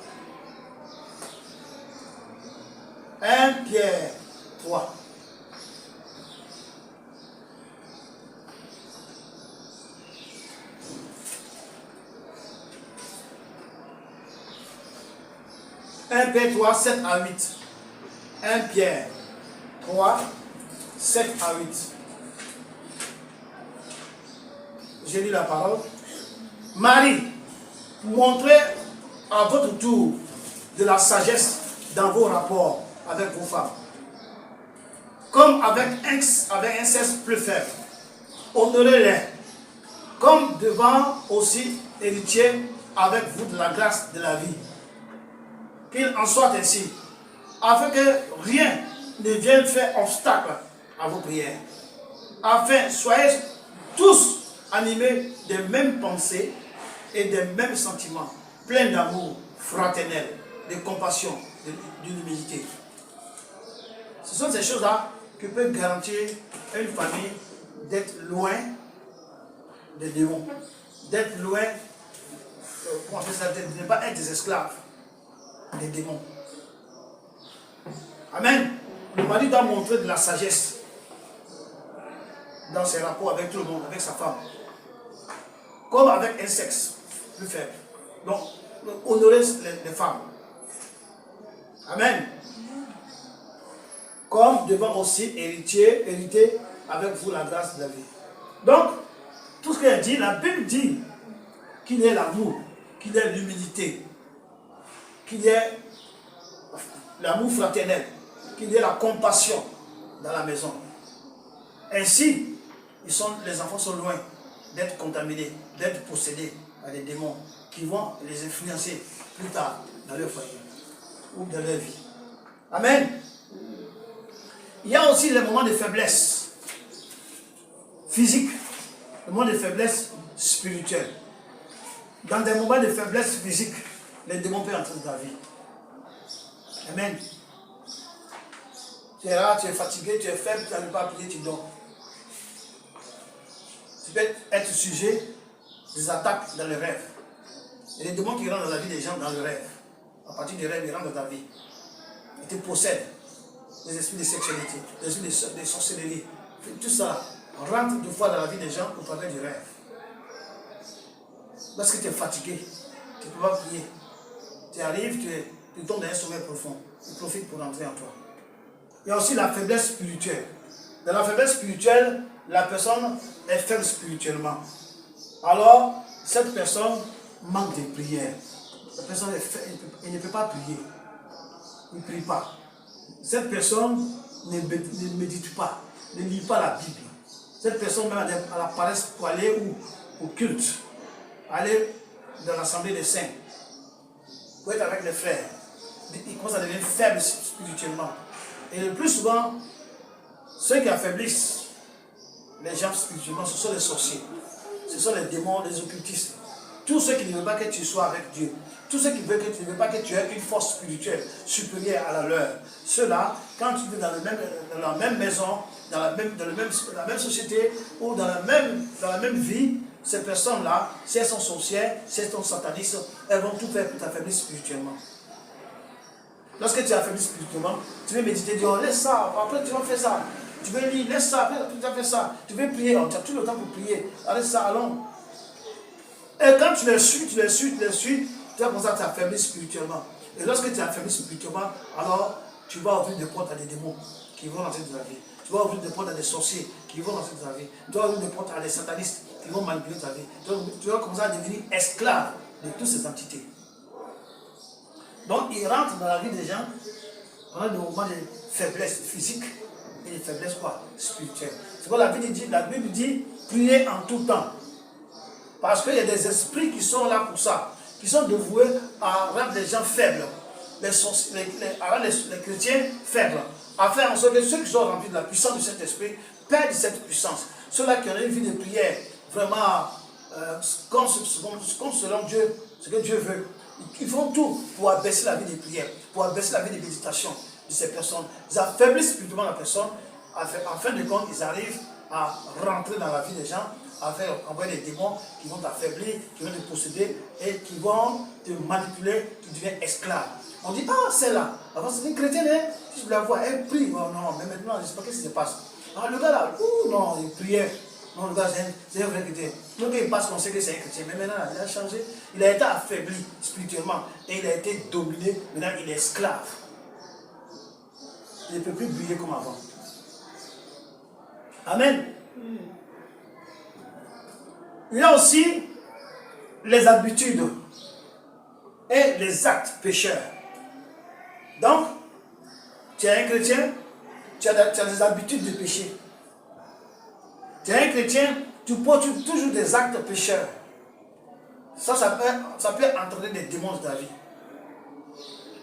1 Pierre 3. Pierre 3, 7 à 8. 1 Pierre 3, 7 à 8. J'ai lu la parole. Marie, montrez à votre tour de la sagesse dans vos rapports avec vos femmes. Comme avec un sexe plus faible. Honorez-les. Comme devant aussi héritiers avec vous de la grâce de la vie. Qu'il en soit ainsi, afin que rien ne vienne faire obstacle à vos prières. Afin, soyez tous animés des mêmes pensées et des mêmes sentiments, pleins d'amour fraternel, de compassion, d'une humilité. Ce sont ces choses-là qui peuvent garantir à une famille d'être loin des démons, d'être loin, de ne pas être des esclaves des démons. Amen. Le mari doit montrer de la sagesse dans ses rapports avec tout le monde, avec sa femme. Comme avec un sexe plus faible. Donc, honorer les femmes. Amen. Comme devant aussi hériter avec vous la grâce de la vie. Donc, tout ce qu'elle dit, la Bible dit qu'il y ait l'amour, qu'il y ait l'humilité, qu'il y ait l'amour fraternel, qu'il y ait la compassion dans la maison. Ainsi, les enfants sont loin d'être contaminés, d'être possédés par des démons qui vont les influencer plus tard dans leur foyer ou dans leur vie. Amen. Il y a aussi les moments de faiblesse physique, les moments de faiblesse spirituelle. Dans des moments de faiblesse physique, les démons peuvent entrer dans ta vie. Amen. Tu es là, tu es fatigué, tu es faible, tu n'arrives pas à prier, tu dors. Tu peux être sujet des attaques dans le rêve. Il y a des démons qui rentrent dans la vie des gens dans le rêve. À partir du rêve, ils rentrent dans ta vie. Ils te possèdent. Les esprits de sexualité, les esprits de sorcellerie. Tout ça rentre deux fois dans la vie des gens au travers du rêve. Lorsque tu es fatigué, tu ne peux pas prier. Tu arrives, tu tombes dans un sommeil profond. Il profite pour entrer en toi. Il y a aussi la faiblesse spirituelle. Dans la faiblesse spirituelle, la personne est faible spirituellement. Alors, cette personne manque de prière. La personne est faible, elle ne peut pas prier. Il ne prie pas. Cette personne ne médite pas, ne lit pas la Bible. Cette personne même a la paresse pour aller au culte, aller dans l'assemblée des saints, pour être avec les frères. Il commence à devenir faible spirituellement. Et le plus souvent, ceux qui affaiblissent les gens spirituellement, ce sont les sorciers. Ce sont les démons, les occultistes. Tous ceux qui ne veulent pas que tu sois avec Dieu. Tous ceux qui ne veulent pas que tu aies une force spirituelle supérieure à la leur. Ceux-là, quand tu vis dans la même maison, dans la même société ou dans la même vie, ces personnes-là, si elles sont sorcières, si elles sont satanistes, elles vont tout faire pour t'affaiblir spirituellement. Lorsque tu es affaibli spirituellement, tu veux méditer, dire, laisse ça, après tu vas faire ça. Tu veux lire, laisse ça, après tu vas faire ça. Tu veux prier, tu as tout le temps pour prier. Arrête ça, allons. Et quand tu les suis, tu vas commencer à t'affaiblir spirituellement. Et lorsque tu es affaibli spirituellement, alors tu vas ouvrir des portes à des démons qui vont rentrer dans ta vie. Tu vas ouvrir des portes à des sorciers qui vont rentrer dans ta vie. Tu vas ouvrir des portes à des satanistes qui vont manipuler ta vie. Tu vas commencer à devenir esclave de toutes ces entités. Donc, ils rentrent dans la vie des gens pendant des moments de faiblesse physique et des faiblesses quoi? Spirituelles. C'est quoi la Bible dit prier en tout temps. Parce qu'il y a des esprits qui sont là pour ça, qui sont dévoués à rendre les gens faibles, à rendre les chrétiens faibles, à faire en sorte que ceux qui sont remplis de la puissance de cet esprit perdent cette puissance. Ceux-là qui ont une vie de prière vraiment comme selon Dieu, ce que Dieu veut, ils font tout pour abaisser la vie de prière, pour abaisser la vie de méditation de ces personnes. Ils affaiblissent spirituellement la personne, en fin de compte, ils arrivent à rentrer dans la vie des gens, à faire envoyer des démons qui vont t'affaiblir, qui vont te posséder et qui vont te manipuler, tu deviens esclave. On dit, ah, c'est là. Avant, c'est une chrétienne, hein? Si je la vois, elle prie. Oh, non, mais maintenant, je ne sais pas ce qui se passe. Ah, le gars là, non, il priait. Non, le gars, c'est un vrai chrétien. Donc, il passe qu'on sait que c'est un chrétien. Mais maintenant, il a changé. Il a été affaibli spirituellement et il a été dominé. Maintenant, il est esclave. Il ne peut plus briller comme avant. Amen. Il y a aussi les habitudes et les actes pécheurs. Donc, tu es un chrétien, tu as des habitudes de péché. Tu es un chrétien, tu portes toujours des actes pécheurs. Ça peut entraîner des démons de ta vie.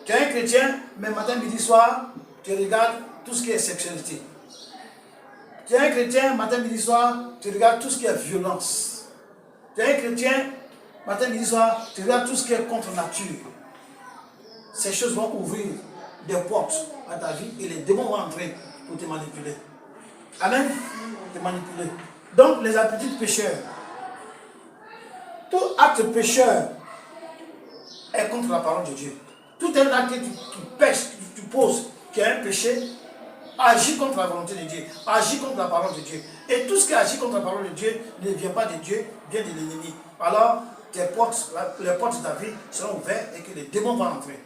Tu es un chrétien, mais matin, midi, soir, tu regardes tout ce qui est sexualité. Tu es un chrétien, matin, midi, soir, tu regardes tout ce qui est violence. Tu es un chrétien, matin, midi, soir, tu regardes tout ce qui est contre nature. Ces choses vont ouvrir des portes à ta vie et les démons vont entrer pour te manipuler. Amen. Te manipuler. Donc, les habitudes pécheurs. Tout acte pécheur est contre la parole de Dieu. Tout un acte que tu pêches, que tu poses, qui est un péché, agit contre la volonté de Dieu, agit contre la parole de Dieu. Et tout ce qui agit contre la parole de Dieu ne vient pas de Dieu, vient de l'ennemi. Alors, les portes de ta vie seront ouvertes et que les démons vont entrer.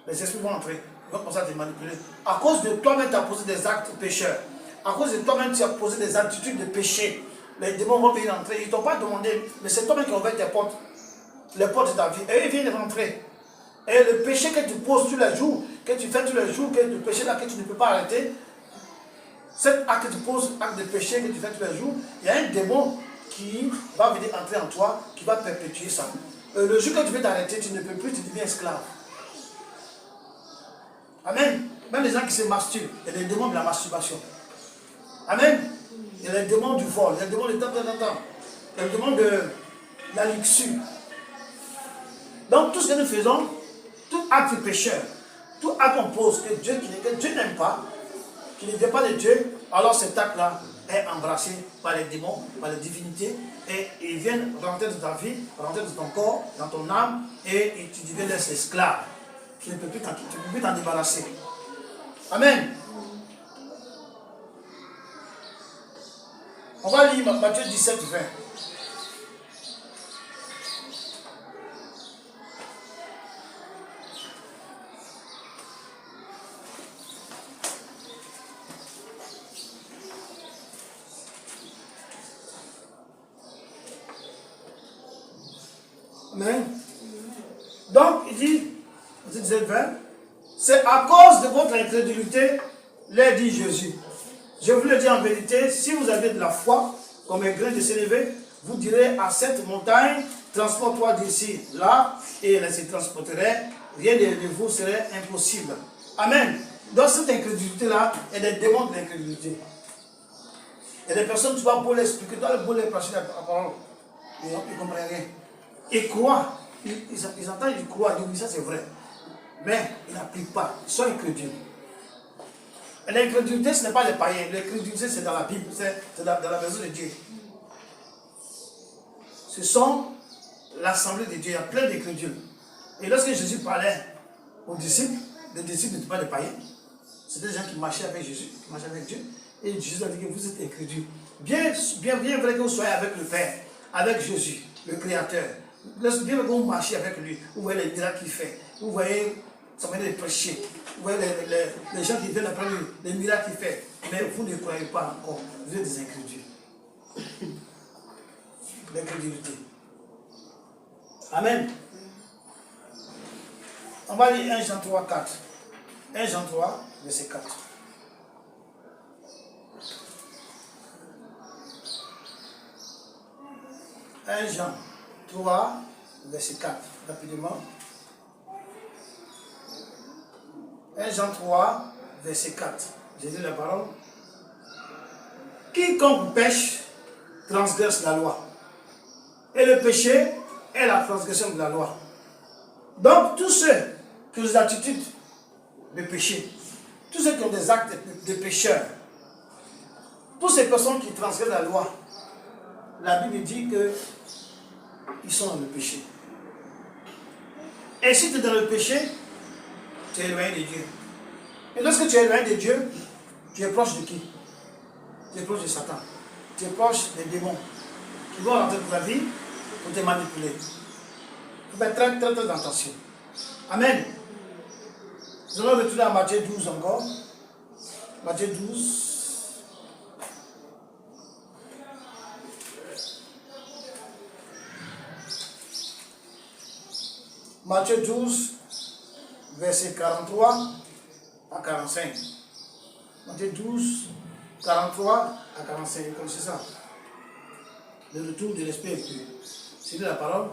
Les esprits vont entrer, ils vont commencer à te manipuler. À cause de toi-même, tu as posé des actes pécheurs. À cause de toi-même, tu as posé des attitudes de péché. Les démons vont venir entrer. Ils ne t'ont pas demandé, mais c'est toi-même qui as ouvert tes portes, les portes de ta vie. Et ils viennent rentrer. Et le péché que tu poses tous les jours, que tu fais tous les jours, que le péché là que tu ne peux pas arrêter, cet acte que tu poses, acte de péché que tu fais tous les jours, il y a un démon qui va venir entrer en toi, qui va perpétuer ça. Le jour que tu veux t'arrêter, tu ne peux plus, tu deviens esclave. Amen. Même les gens qui se masturbent, il y a des démons de la masturbation. Amen. Il y a les démons du vol, il y a les démons de temps. Il y a les démons de la luxure. Donc tout ce que nous faisons, tout acte pécheur, tout acte qu'on pose que Dieu n'aime pas, qui ne vient pas de Dieu, alors cet acte-là est embrassé par les démons, par les divinités, et ils viennent rentrer dans ta vie, rentrer dans ton corps, dans ton âme, et tu deviens esclave. Tu ne peux plus t'en débarrasser. Amen. On va lire Matthieu 17, 20. Amen. Donc, il dit, Matthieu 17, 20, c'est à cause de votre incrédulité, leur dit Jésus. Je vous le dis en vérité, si vous avez de la foi, comme un grain de sénévé, vous direz à cette montagne, transporte-toi d'ici, là, et elle se transporterait, rien de vous serait impossible. Amen. Dans cette incrédulité-là, il y a des démons de l'incrédulité. Il y a des personnes, tu vas beau l'expliquer, tu vas beau les placer la parole, ils ne comprennent rien. Ils croient, ils entendent, ils croient, ils disent ça c'est vrai. Mais ils n'appliquent pas, ils sont incrédules. L'incrédulité, ce n'est pas les païens. L'incrédulité, c'est dans la Bible, c'est dans la maison de Dieu. Ce sont l'assemblée de Dieu. Il y a plein d'incrédules. Et lorsque Jésus parlait aux disciples, les disciples n'étaient pas des païens. C'était des gens qui marchaient avec Jésus, qui marchaient avec Dieu. Et Jésus a dit que vous êtes incrédules. Bien vrai que vous soyez avec le Père, avec Jésus, le Créateur. Bien vrai que vous marchez avec lui. Vous voyez les miracles qu'il fait. Vous voyez sa manière de prêcher. Vous voyez les gens qui viennent apprendre les miracles qu'il fait. Mais vous ne croyez pas encore. Vous êtes des incrédules. L'incrédulité. Amen. On va lire 1 Jean 3, 4. 1 Jean 3, verset 4. 1 Jean 3, verset 4, rapidement. 1 Jean 3, verset 4. J'ai dit la parole. Quiconque pêche transgresse la loi. Et le péché est la transgression de la loi. Donc, tous ceux qui ont des attitudes de péché, tous ceux qui ont des actes de pécheurs, toutes ces personnes qui transgressent la loi, la Bible dit qu'ils sont dans le péché. Et si tu es dans le péché, tu es éloigné de Dieu. Et lorsque tu es éloigné de Dieu, tu es proche de qui? Tu es proche de Satan. Tu es proche des démons qui vont rentrer dans ta vie pour te manipuler. Il faut faire très attention. Amen. Nous allons retourner à Matthieu 12 encore. Matthieu 12. Matthieu 12, verset 43 à 45. Matthieu 12, 43 à 45. Vous connaissez ça? Le retour de l'esprit impur. C'est la parole.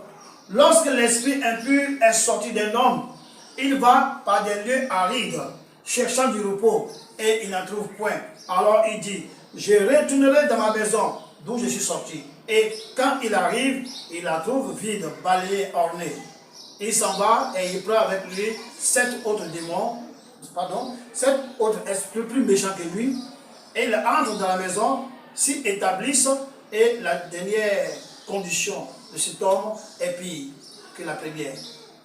Lorsque l'esprit impur est sorti d'un homme, il va par des lieux arides, cherchant du repos, et il n'en trouve point. Alors il dit, je retournerai dans ma maison, d'où je suis sorti. Et quand il arrive, il la trouve vide, balayée, ornée. Il s'en va et il prend avec lui 7 autres démons, 7 autres esprits plus méchants que lui, et ils entrent dans la maison, s'y établissent, et la dernière condition de cet homme est pire que la première.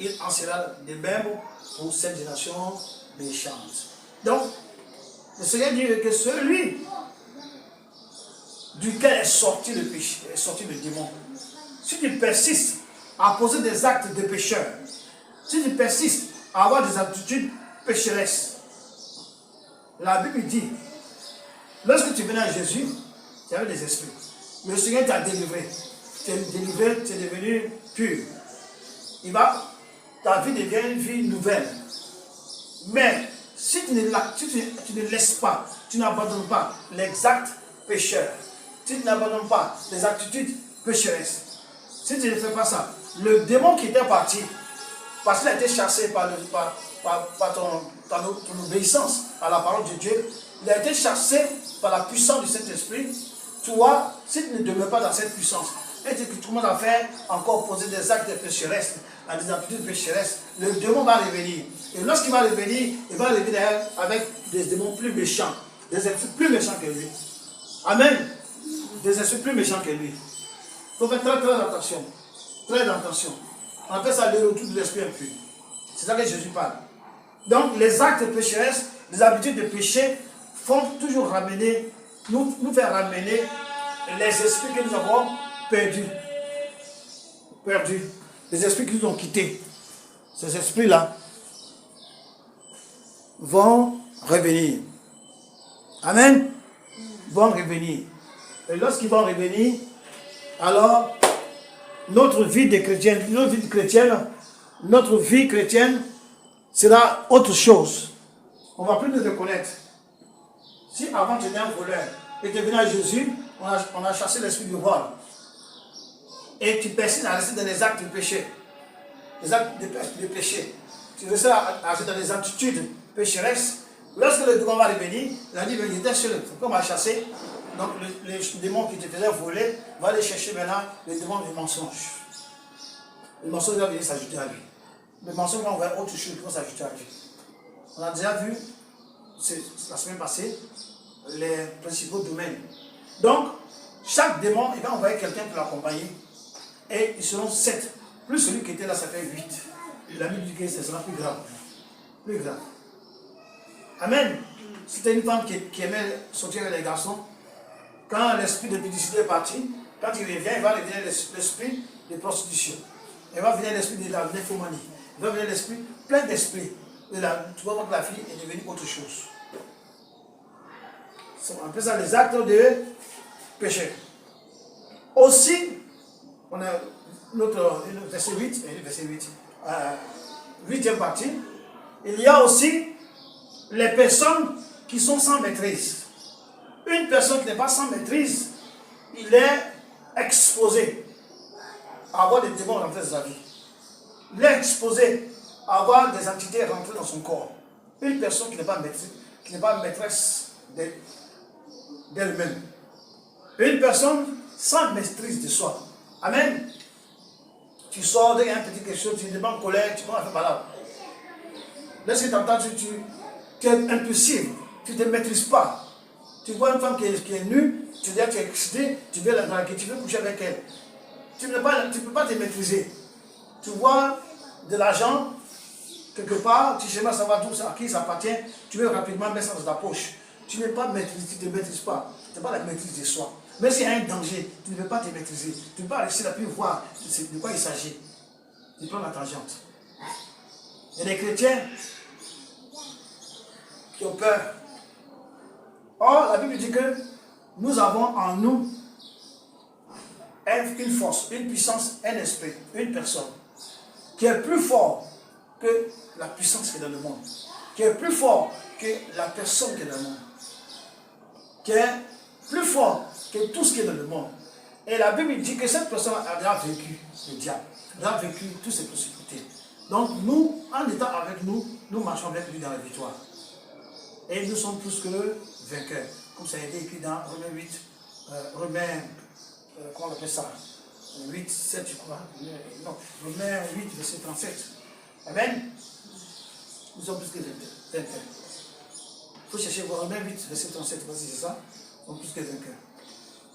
Il en sera de même pour cette génération méchante. Donc, le Seigneur dit que celui duquel est sorti le péché, est sorti le démon, si tu persistes à poser des actes de pécheur, si tu persistes à avoir des attitudes pécheresses, la Bible dit, lorsque tu venais à Jésus, tu avais des esprits. Le Seigneur t'a délivré. Tu es délivré, tu es devenu pur. Ta vie devient une vie nouvelle. Mais si tu ne laisses pas, tu n'abandonnes pas les actes pécheurs, si tu n'abandonnes pas les attitudes pécheresses, si tu ne fais pas ça, le démon qui était parti, parce qu'il a été chassé par ton obéissance à la parole de Dieu, il a été chassé par la puissance de cet esprit. Toi, si tu ne demeures pas dans cette puissance, et que tu commences à faire encore poser des actes pécheresses, des attitudes pécheresses, le démon va revenir. Et lorsqu'il va revenir, il va revenir avec des démons plus méchants, des esprits plus méchants que lui. Amen. Des esprits plus méchants que lui. Il faut faire très attention. Très attention. On appelle ça le retour de l'esprit impur. C'est ça que Jésus parle. Donc, les actes pécheresses, les habitudes de péché font toujours ramener, nous faire ramener les esprits que nous avons perdus. Les esprits qui nous ont quittés. Ces esprits-là vont revenir. Amen. Vont revenir. Et lorsqu'ils vont revenir, alors notre vie de chrétienne, notre vie chrétienne sera autre chose. On ne va plus nous reconnaître. Si avant tu étais un voleur et tu es venu à Jésus, on a chassé l'esprit du vol. Et tu persistes à rester dans les actes de péché. Les actes de péché. Tu restes à rester dans les attitudes pécheresses. Lorsque le démon va revenir, il a dit, il était seul, comme on m'a chassé. Donc le démon qui te faisait voler va aller chercher maintenant le démon du mensonge. Le mensonge va venir s'ajouter à lui. Le mensonge va envoyer autre chose qui va s'ajouter à lui. On a déjà vu, la semaine passée, les principaux domaines. Donc, chaque démon, il va envoyer quelqu'un pour l'accompagner. Et ils seront 7. Plus celui qui était là, ça fait 8. La Bible dit que ce sera plus grave. Plus grave. Amen. C'était une femme qui aimait sortir avec les garçons. Quand l'esprit de publicité est parti, quand il revient, il va revenir l'esprit de prostitution. Il va venir l'esprit de la nymphomanie. Il va venir l'esprit, plein d'esprits. Tu vas voir que la fille est devenue autre chose. On appelle ça les actes de péché. Aussi, on a notre verset 8, verset 8, 8e partie, il y a aussi les personnes qui sont sans maîtrise. Une personne qui n'est pas sans maîtrise, il est exposé à avoir des démons rentrer dans sa vie. Il est exposé à avoir des entités rentrer dans son corps. Une personne qui n'est pas maîtresse d'elle-même. Une personne sans maîtrise de soi. Amen. Tu sors, il y a un petit quelque chose, tu demandes colère, tu commences à faire malade. Lorsque tu entends, tu es impulsif, tu ne te maîtrises pas. Tu vois une femme qui est nue, tu dis tu es excité, tu veux la draguer, tu veux coucher avec elle. Tu ne peux pas te maîtriser. Tu vois de l'argent, quelque part, tu sais pas savoir d'où à qui ça appartient, tu veux rapidement mettre ça dans ta poche. Tu n'es pas maîtrisé, tu ne te maîtrises pas. Tu n'as pas la maîtrise de soi. Mais s'il y a un danger, tu ne peux pas te maîtriser. Tu ne peux pas rester là puis voir de quoi il s'agit. Tu prends la tangente. Il y a des chrétiens qui ont peur. Or, la Bible dit que nous avons en nous une force, une puissance, un esprit, une personne qui est plus fort que la puissance qui est dans le monde, qui est plus fort que la personne qui est dans le monde, qui est plus fort que tout ce qui est dans le monde. Et la Bible dit que cette personne a déjà vécu le diable, a vécu toutes ces possibilités. Donc nous, en étant avec nous, nous marchons avec lui dans la victoire. Et nous sommes plus que vainqueurs. Comme ça a été écrit dans Romains 8, comment on appelle ça 8, 7, je crois. Non, Romains 8, verset 37. Amen. Nous sommes plus que vainqueurs. Il faut chercher Romains 8, verset 37, voici c'est ça. Nous sommes plus que vainqueurs.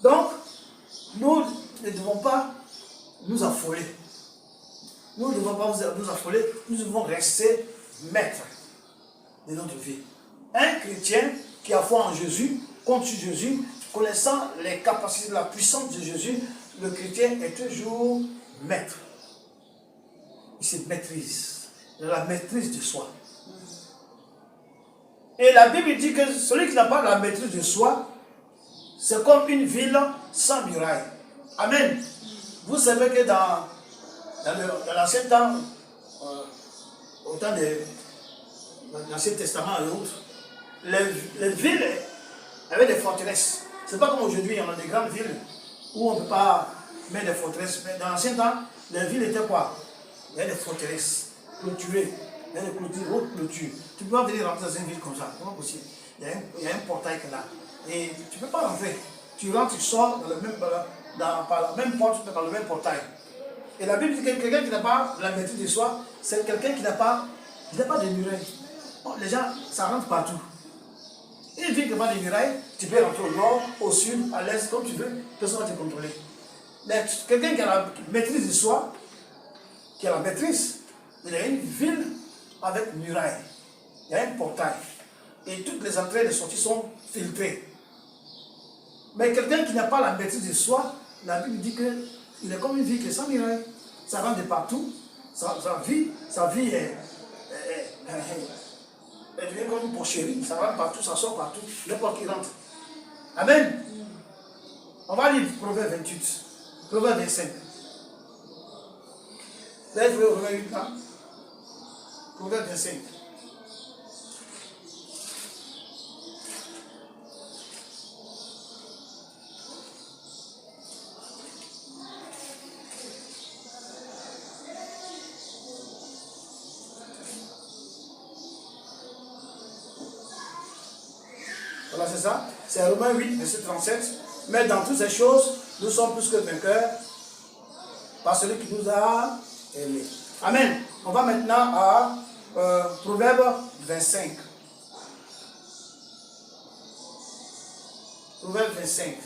Donc, nous ne devons pas nous affoler. Nous ne devons pas nous affoler, nous devons rester maîtres de notre vie. Un chrétien qui a foi en Jésus, compte sur Jésus, connaissant les capacités, la puissance de Jésus, le chrétien est toujours maître. Il se maîtrise. Il a la maîtrise de soi. Et la Bible dit que celui qui n'a pas la maîtrise de soi, c'est comme une ville sans muraille. Amen. Vous savez que dans l'Ancien temps, au temps de l'Ancien Testament et autres, les villes avaient des forteresses. C'est pas comme aujourd'hui, on a des grandes villes où on ne peut pas mettre des forteresses. Mais dans l'ancien temps, les villes étaient quoi? Il y avait des forteresses clôturées. Il y avait des clôtures, hautes clôtures. Tu ne peux pas venir rentrer dans une ville comme ça. C'est pas possible. Il y a un portail qui est là. Et tu ne peux pas rentrer. Tu rentres, tu sors par la même porte, par le même portail. Et la Bible dit que quelqu'un qui n'a pas la maîtrise de soi, c'est quelqu'un qui n'a pas de muraille. Bon, les gens, ça rentre partout. Une ville qui n'a pas de muraille, tu peux rentrer au nord, au sud, à l'est, comme tu veux, personne ne va te contrôler. Mais quelqu'un qui a la maîtrise de soi, qui a la maîtrise, il y a une ville avec muraille. Il y a un portail. Et toutes les entrées et les sorties sont filtrées. Mais quelqu'un qui n'a pas la maîtrise de soi, la Bible dit qu'il est comme une vie qui est sans muraille. Ça rentre de partout. Sa vie elle devient comme une porcherie. Ça rentre partout, ça sort partout. N'importe qui rentre. Amen. On va lire Proverbe 28. Proverbe 25. Vous avez trouvé Proverbe 8 là? Proverbe 25. Voilà, c'est ça. C'est Romains 8, verset 37. Mais dans toutes ces choses, nous sommes plus que vainqueurs par celui qui nous a aimés. Amen. On va maintenant à Proverbe 25. Proverbe 25.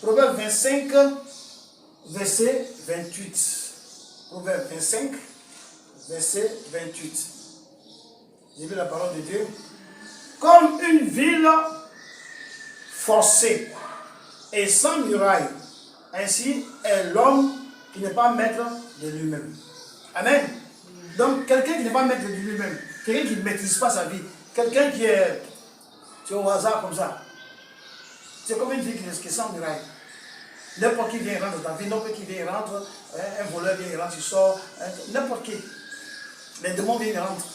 Proverbe 25, verset 28. Proverbe 25, verset 28. J'ai vu la parole de Dieu. Comme une ville forcée et sans muraille, ainsi est l'homme qui n'est pas maître de lui-même. Amen. Donc, quelqu'un qui n'est pas maître de lui-même, quelqu'un qui ne maîtrise pas sa vie, quelqu'un qui est au hasard comme ça, c'est comme une ville qui est sans muraille. N'importe qui vient rentrer dans ta vie, n'importe qui vient rentrer, un voleur vient rentrer, il sort, n'importe qui. Les démons viennent et rentrent.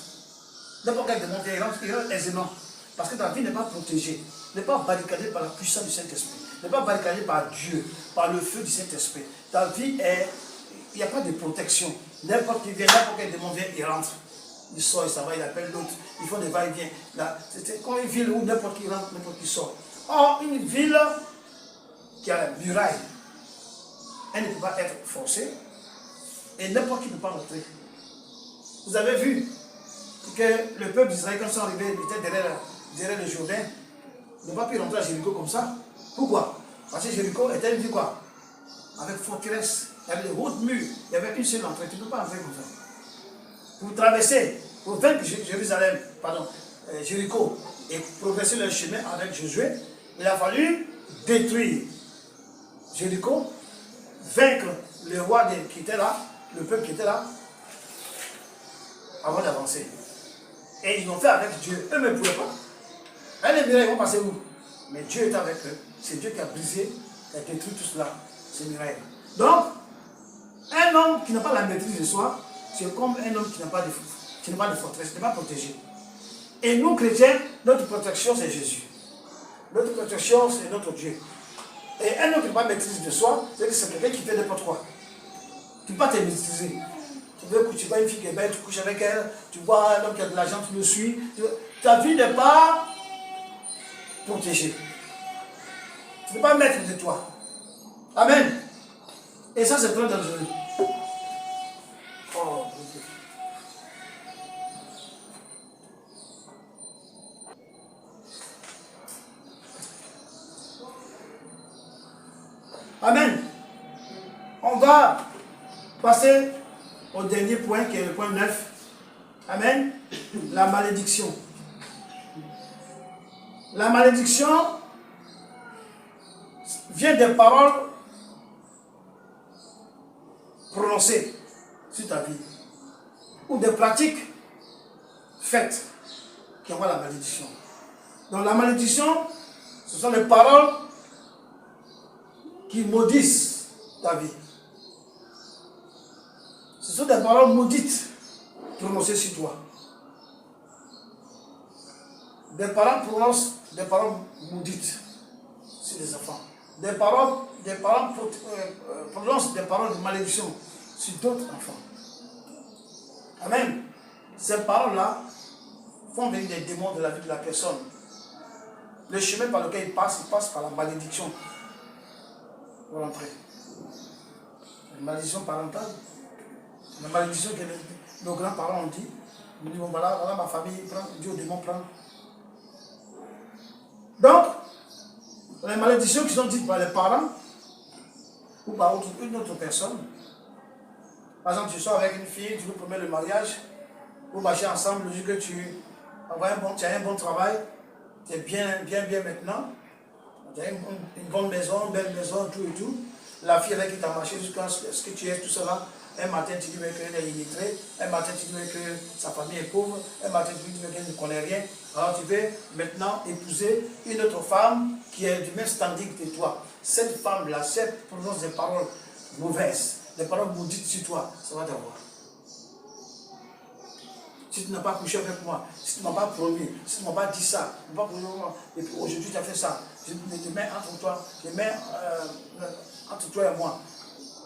N'importe quel démon vient, il rentre aisément. Parce que ta vie n'est pas protégée, n'est pas barricadée par la puissance du Saint-Esprit, n'est pas barricadée par Dieu, par le feu du Saint-Esprit. Ta vie est, il n'y a pas de protection. N'importe qui vient, n'importe quel démon vient, il rentre. Il sort, il s'en va, il appelle l'autre. Ils font des va-et-vient. C'est comme une ville où n'importe qui rentre, n'importe qui sort. Or, une ville qui a une muraille, elle ne peut pas être forcée et n'importe qui ne peut pas rentrer. Vous avez vu que le peuple d'Israël, quand ils sont arrivés, ils étaient derrière le Jourdain, ne pas pu rentrer à Jéricho comme ça. Pourquoi? Parce que Jéricho était une ville quoi? Avec forteresse, il y avait des hautes murs, il y avait une seule entrée. Tu ne peux pas entrer comme ça. Pour traverser, pour vaincre Jérusalem, pardon, Jéricho, et progresser leur chemin avec Josué, il a fallu détruire Jéricho, vaincre le roi qui était là, le peuple qui était là, avant d'avancer. Et ils l'ont fait avec Dieu. Eux ne pouvaient pas. Un murailles vont passer où? Mais Dieu est avec eux. C'est Dieu qui a brisé, qui a détruit tout cela, ces murailles. Donc, un homme qui n'a pas la maîtrise de soi, c'est comme un homme qui n'a pas de forteresse, qui n'est pas protégé. Et nous, chrétiens, notre protection, c'est Jésus. Notre protection, c'est notre Dieu. Et un homme qui n'a pas de maîtrise de soi, c'est quelqu'un qui fait n'importe quoi. Tu ne peux pas te maîtriser. Tu vois une fille qui est belle, tu couches avec elle, tu vois un homme qui a de l'argent, tu le suis. Ta vie n'est pas protégée. Tu ne peux pas mettre de toi. Amen. Et ça, c'est très dangereux. Oh, Dieu. Amen. On va passer au dernier point qui est le point 9. Amen. La malédiction. La malédiction vient des paroles prononcées sur ta vie ou des pratiques faites qui envoient la malédiction. Donc la malédiction, ce sont les paroles qui maudissent ta vie. Ce sont des paroles maudites prononcées sur toi. Des parents prononcent des paroles maudites sur les enfants. Des parents prononcent des paroles de malédiction sur d'autres enfants. Amen. Ces paroles-là font venir des démons de la vie de la personne. Le chemin par lequel il passe par la malédiction. Pour rentrer. La malédiction parentale. La malédiction que nos grands-parents ont dit. Ils disent, bon, voilà ma famille, Dieu au démon prend. Donc, les malédictions qui sont dites par les parents ou par une autre personne. Par exemple, tu sors avec une fille, tu lui promets le mariage, vous marchez ensemble, le jour que tu as un bon travail, tu es bien maintenant, tu as une bonne maison, une belle maison, tout et tout. La fille avec qui tu as marché jusqu'à ce que tu aies tout cela, un matin tu dis qu'elle est illettrée, un matin tu dis que sa famille est pauvre, un matin tu dis qu'elle ne connaît rien. Alors tu veux maintenant épouser une autre femme qui est du même standing que toi. Cette femme-là, si elle prononce des paroles mauvaises, des paroles maudites sur toi, ça va t'avoir. Si tu n'as pas couché avec moi, si tu ne m'as pas promis, si tu ne m'as pas dit ça, et puis aujourd'hui tu as fait ça, je te mets entre toi, entre toi et moi.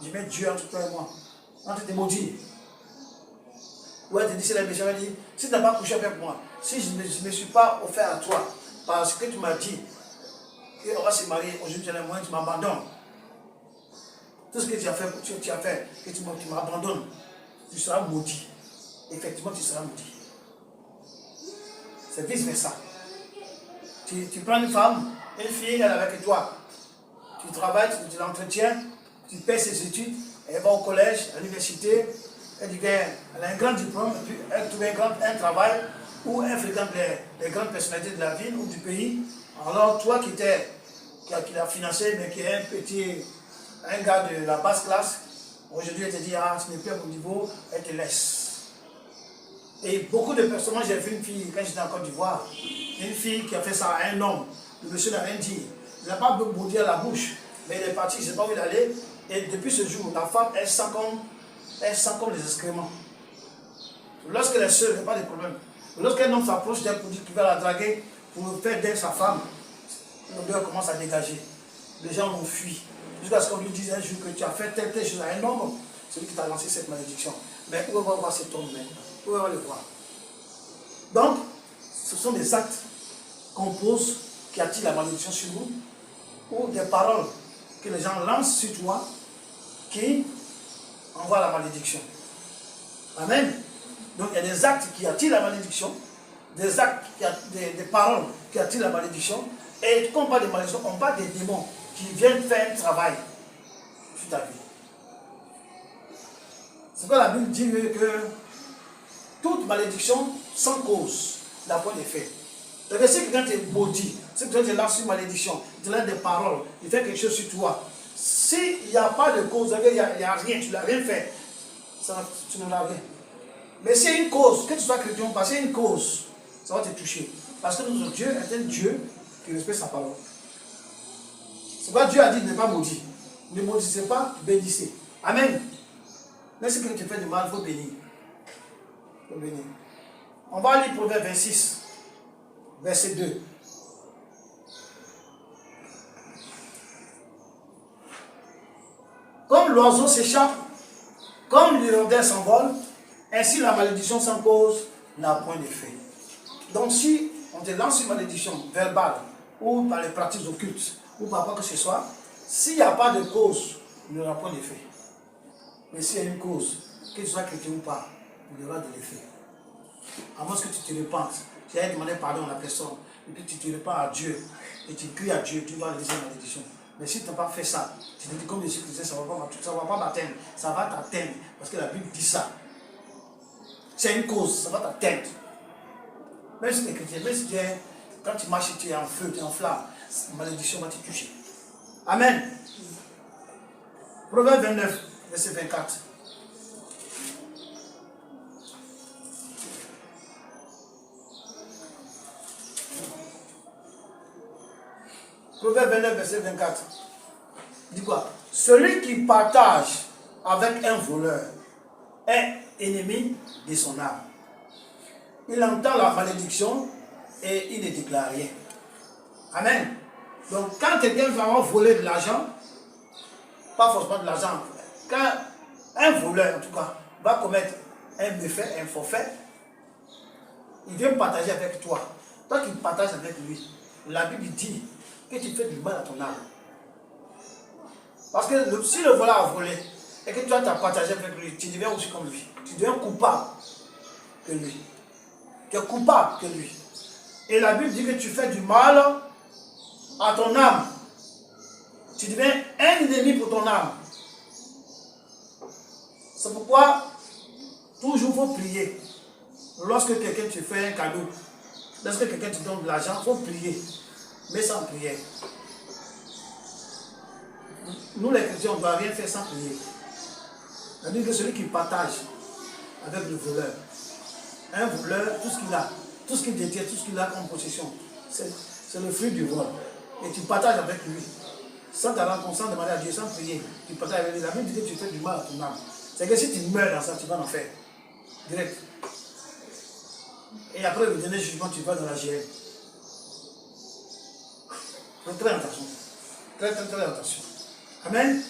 Je mets Dieu entre toi et moi. Entre tes maudits. Ou elle te dit, c'est la méchante, elle dit, si tu n'as pas couché avec moi, si je ne me suis pas offert à toi, parce que tu m'as dit qu'on va se marier, aujourd'hui tu as les moyens, tu m'abandonnes. Tout ce que tu as fait, que tu m'abandonnes, tu seras maudit. Effectivement, tu seras maudit. C'est vice-versa. Tu prends une femme, une fille, elle est avec toi. Tu travailles, tu l'entretiens, tu paies ses études, elle va au collège, à l'université, elle dit qu'elle a un grand diplôme, et puis elle trouve un travail où elle fréquente les grandes personnalités de la ville ou du pays. Alors toi qui l'a financé, mais qui est un gars de la basse classe, aujourd'hui elle te dit, ah, ce n'est plus à mon niveau, elle te laisse. Et beaucoup de personnes, moi j'ai vu une fille, quand j'étais en Côte d'Ivoire, une fille qui a fait ça à un homme, le monsieur n'a rien dit, il n'a pas maudit à la bouche, mais il est parti, je ne sais pas où il allait, et depuis ce jour, la femme, elle sent comme les excréments. Lorsque les sœurs, il n'y a pas de problème. Lorsqu'un homme s'approche d'elle pour dire qu'il va la draguer, pour faire d'elle sa femme, l'odeur commence à dégager. Les gens l'ont fui. Jusqu'à ce qu'on lui dise un jour que tu as fait telle chose à un homme, celui qui t'a lancé cette malédiction. Mais où va voir cet homme maintenant? Où va le voir? Donc, ce sont des actes qu'on pose qui attirent la malédiction sur nous, ou des paroles que les gens lancent sur toi qui envoient la malédiction. Amen. Donc, il y a des actes qui attirent la malédiction, des actes, des paroles qui attirent la malédiction, et quand on parle de malédiction, on parle des démons qui viennent faire un travail sur ta vie. C'est quoi la Bible dit que toute malédiction sans cause n'a point d'effet. Donc si quelqu'un te maudit, si quelqu'un te lance une malédiction, il te lance des paroles, il fait quelque chose sur toi, s'il n'y a pas de cause, il n'y a rien, tu n'as rien fait, tu ne l'as rien. Mais s'il y a une cause, que tu sois chrétien ou pas, s'il y a une cause, ça va te toucher. Parce que notre Dieu est un Dieu qui respecte sa parole. C'est pourquoi Dieu a dit de ne pas maudire. Ne maudissez pas, bénissez. Amen. Mais si quelqu'un te fait du mal, il faut bénir. Il faut bénir. On va lire Proverbe 26, verset 2. Comme l'oiseau s'échappe, comme l'hirondelle s'envole, ainsi la malédiction sans cause n'a point d'effet. Donc si on te lance une malédiction verbale, ou par les pratiques occultes, ou par quoi que ce soit, s'il n'y a pas de cause, il n'y aura point d'effet. Mais s'il y a une cause, que tu sois chrétien ou pas, il y aura de l'effet. À moins que tu te repentes, tu ailles demander pardon à la personne, et puis tu te repens à Dieu, et tu cries à Dieu, tu vas laisser la malédiction. Mais si tu n'as pas fait ça, tu te dis comme Jésus disait, ça ne va pas m'atteindre, ça va t'atteindre, parce que la Bible dit ça. C'est une cause, ça va t'atteindre. Même si tu es chrétien, même si tu es, quand tu marches, tu es en feu, tu es en flamme, la malédiction va te toucher. Amen. Proverbe 29, verset 24. Proverbe 29, verset 24. Dit quoi? Celui qui partage avec un voleur est ennemi de son âme. Il entend la malédiction et il ne déclare rien. Amen. Donc quand quelqu'un va voler de l'argent, pas forcément de l'argent, quand un voleur en tout cas va commettre un méfait, un forfait, il vient partager avec toi. Toi qui partages avec lui, la Bible dit que tu fais du mal à ton âme. Parce que si le voleur a volé et que toi tu as partagé avec lui, tu deviens aussi comme lui. Tu deviens coupable que lui. Tu es coupable que lui. Et la Bible dit que tu fais du mal à ton âme. Tu deviens un ennemi pour ton âme. C'est pourquoi toujours il faut prier. Lorsque quelqu'un te fait un cadeau, lorsque quelqu'un te donne de l'argent, il faut prier. Mais sans prière. Nous les chrétiens, on ne doit rien faire sans prier. C'est-à-dire que celui qui partage avec le voleur, un voleur, tout ce qu'il a, tout ce qu'il détient, tout ce qu'il a comme possession, c'est le fruit du vol. Et tu partages avec lui. Sans sans demander à Dieu, sans prier, tu partages avec lui. La Bible dit que tu fais du mal à ton âme. C'est que si tu meurs dans ça, tu vas en faire. Direct. Et après le dernier jugement, tu vas dans la GL. Faites très attention. Très attention. Amen.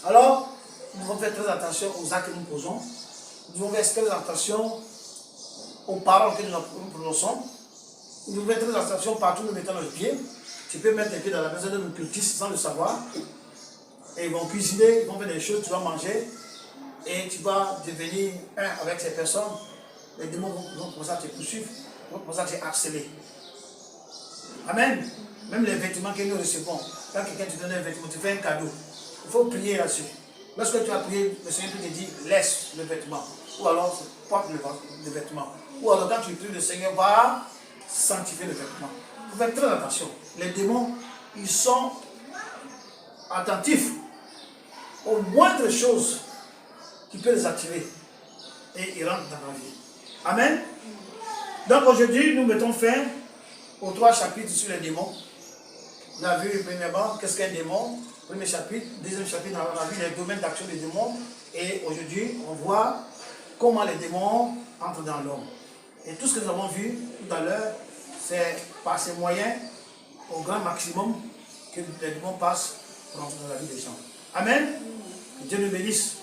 Alors, nous devons faire très attention aux actes que nous posons. Nous devons faire très attention aux paroles que nous prononçons. Nous devons faire très attention partout où nous mettons nos pieds. Tu peux mettre les pieds dans la maison de nos cultistes sans le savoir. Et ils vont cuisiner, ils vont faire des choses, tu vas manger. Et tu vas devenir un avec ces personnes. Les démons vont commencer à te poursuivre, vont commencer à te harceler. Amen. Même les vêtements que nous recevons, quand quelqu'un te donne un vêtement, tu fais un cadeau. Il faut prier là-dessus. Lorsque tu as prié, le Seigneur te dit, laisse le vêtement. Ou alors, porte le vêtement. Ou alors, quand tu pries, le Seigneur va sanctifier le vêtement. Il faut faire très attention. Les démons, ils sont attentifs aux moindres choses qui peuvent les attirer. Et ils rentrent dans la vie. Amen. Donc aujourd'hui, nous mettons fin aux 3 chapitres sur les démons. On a vu premièrement qu'est-ce qu'un démon, premier chapitre, deuxième chapitre, on a vu les domaines d'action des démons. Et aujourd'hui, on voit comment les démons entrent dans l'homme. Et tout ce que nous avons vu tout à l'heure, c'est par ces moyens, au grand maximum, que les démons passent pour entrer dans la vie des gens. Amen. Que Dieu nous bénisse.